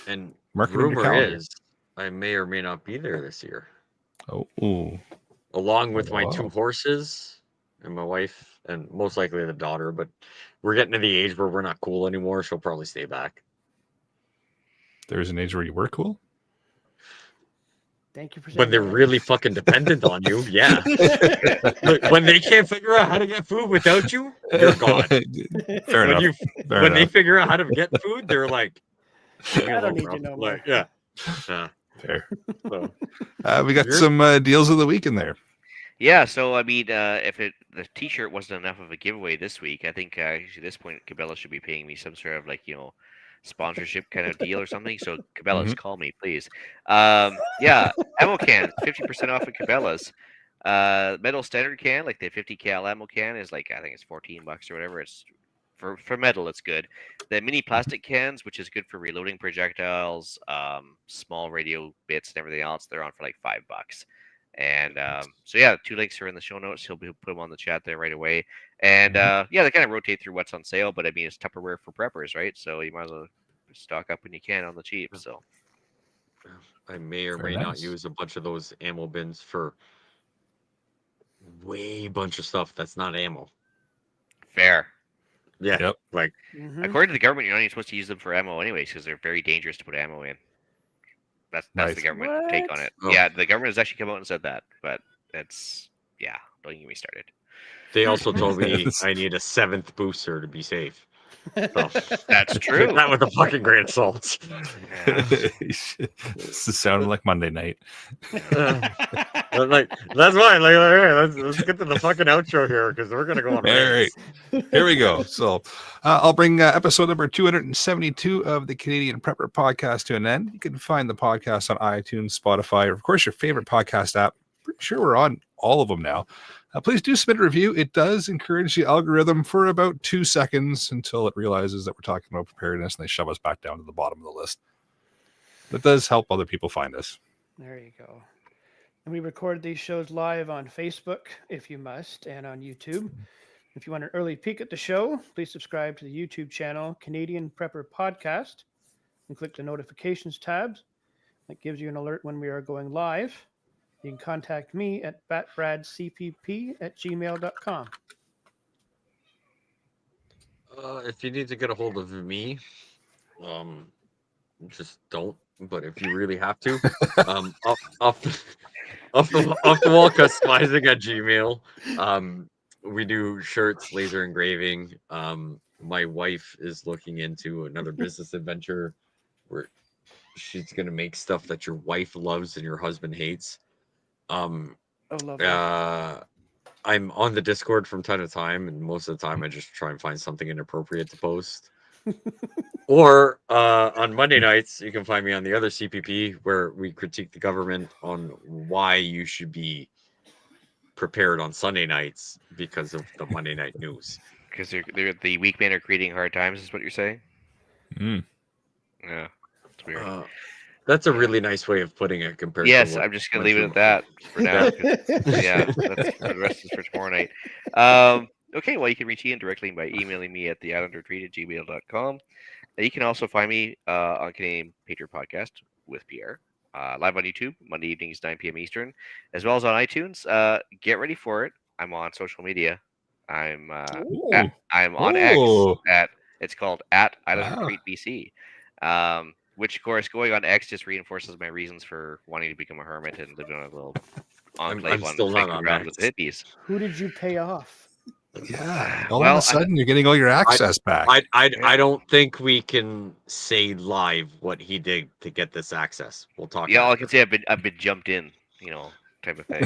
Speaker 4: and
Speaker 1: mark it in your
Speaker 4: rumor
Speaker 1: calendar.
Speaker 4: is I may or may not be there this year,
Speaker 1: Oh,
Speaker 4: along with my 2
Speaker 1: wow.
Speaker 4: horses and my wife, and most likely the daughter. But we're getting to the age where we're not cool anymore. She'll probably stay back.
Speaker 1: There's an age where you were cool.
Speaker 3: Thank you for saying
Speaker 4: When they're
Speaker 3: that.
Speaker 4: really fucking dependent on you, yeah. Look, when they can't figure out how to get food without you, you're gone.
Speaker 1: Fair
Speaker 4: When
Speaker 1: enough. Fair
Speaker 4: when they
Speaker 1: enough.
Speaker 4: figure out how to get food, they're like, "Leave me
Speaker 3: I don't
Speaker 4: alone,
Speaker 3: need
Speaker 4: bro."
Speaker 3: you no
Speaker 4: Like,
Speaker 3: more.
Speaker 4: yeah.
Speaker 1: Fair.
Speaker 4: So,
Speaker 1: We got
Speaker 4: You're-
Speaker 1: some deals of the week in there.
Speaker 2: yeah, so I mean, if the T-shirt wasn't enough of a giveaway this week, I think actually at this point Cabela should be paying me some sort of sponsorship kind of deal or something. So Cabela's, call me, please. Yeah, ammo cans, 50% off at Cabela's. Metal standard can, like the 50 cal ammo can, is like I think it's $14 or whatever. It's for metal, it's good. The mini plastic cans, which is good for reloading projectiles, small radio bits and everything else, they're on for like $5. And so yeah, 2 links are in the show notes. He'll put them on the chat there right away. And yeah, they kind of rotate through what's on sale, but I mean it's Tupperware for preppers, right? So you might as well stock up when you can on the cheap. So
Speaker 4: I may or
Speaker 1: Very
Speaker 4: may not
Speaker 1: nice.
Speaker 4: use a bunch of those ammo bins for way bunch of stuff that's not ammo.
Speaker 2: fair.
Speaker 4: Yeah.
Speaker 1: Yep.
Speaker 4: Like,
Speaker 3: Mhm.
Speaker 2: According to the government, you're not even supposed to use them for ammo anyways because they're very dangerous to put ammo in. That's
Speaker 1: Nice.
Speaker 2: the government take on
Speaker 3: What?
Speaker 2: it.
Speaker 4: Oh.
Speaker 2: Yeah, the government has actually come out and said that, but it's don't get me started.
Speaker 4: they also told me I need a 7th booster to be safe. So,
Speaker 2: That's true.
Speaker 4: Not with a fucking grain of salt.
Speaker 2: Yeah.
Speaker 1: This is sounding like Monday night.
Speaker 4: Like, that's why. Like, all right, let's get to the fucking outro here because we're gonna go on.
Speaker 1: All right, here we go. So I'll bring episode number 272 of the Canadian Prepper Podcast to an end. You can find the podcast on iTunes, Spotify, or of course your favorite podcast app. Pretty sure we're on all of them now. Please do submit a review. It does encourage the algorithm for about 2 seconds until it realizes that we're talking about preparedness and they shove us back down to the bottom of the list. That does help other people find us.
Speaker 3: There you go. And we record these shows live on Facebook, if you must, and on YouTube. If you want an early peek at the show, please subscribe to the YouTube channel Canadian Prepper Podcast and click the notifications tab. That gives you an alert when we are going live. You can contact me at batbradcpp@gmail.com.
Speaker 4: If you need to get a hold of me, just don't. But if you really have to, off the wall customizing at Gmail. We do shirts, laser engraving. My wife is looking into another business adventure where she's gonna make stuff that your wife loves and your husband hates.
Speaker 3: Oh, lovely.
Speaker 4: I'm on the Discord from time to time, and most of the time I just try and find something inappropriate to post. Or on Monday nights, you can find me on the other CPP where we critique the government on why you should be prepared on Sunday nights because of the Monday night news.
Speaker 2: Because the weak men are creating hard times, is what you're saying?
Speaker 1: Mm.
Speaker 2: Yeah, it's weird.
Speaker 4: That's a really nice way of putting it compared to
Speaker 2: Yes,
Speaker 4: what
Speaker 2: I'm just going to
Speaker 4: went
Speaker 2: leave it
Speaker 4: through
Speaker 2: at
Speaker 4: my-
Speaker 2: that for now. 'Cause, yeah, that's for the rest is for tomorrow night. Okay, well, you can reach Ian directly by emailing me at theislandertreat@gmail.com. You can also find me on Canadian Patriot Podcast with Pierre, live on YouTube, Monday evenings, 9 p.m. Eastern, as well as on iTunes. Get ready for it. I'm on social media. I'm I'm on
Speaker 1: Oh.
Speaker 2: X it's called at Islander
Speaker 1: Wow.
Speaker 2: Treat BC. Which of course going on X just reinforces my reasons for wanting to become a hermit and live in a little enclave
Speaker 4: I'm
Speaker 2: on
Speaker 4: still not
Speaker 2: Vancouver
Speaker 4: on
Speaker 2: Island with the hippies.
Speaker 3: Who did you pay off?
Speaker 1: Yeah. All
Speaker 2: Well,
Speaker 1: of a sudden, you're getting all your access back.
Speaker 4: I don't think we can say live what he did to get this access. We'll talk.
Speaker 2: Yeah, all I
Speaker 4: after.
Speaker 2: can say I've been jumped in, type of thing.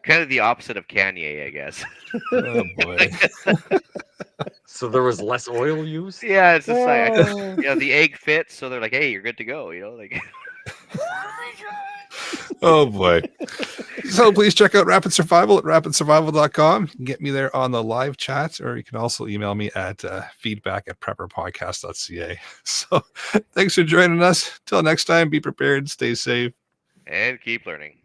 Speaker 2: kind of the opposite of Kanye, I guess.
Speaker 1: Oh boy.
Speaker 4: So there was less oil used.
Speaker 2: Yeah, it's just like
Speaker 3: Oh.
Speaker 2: the egg fits, so they're like, hey, you're good to go. Like.
Speaker 1: Oh boy. So please check out Rapid Survival at rapidsurvival.com. You can get me there on the live chat, or you can also email me at feedback@prepperpodcast.ca. So thanks for joining us. Till next time, be prepared, stay safe.
Speaker 2: And keep learning.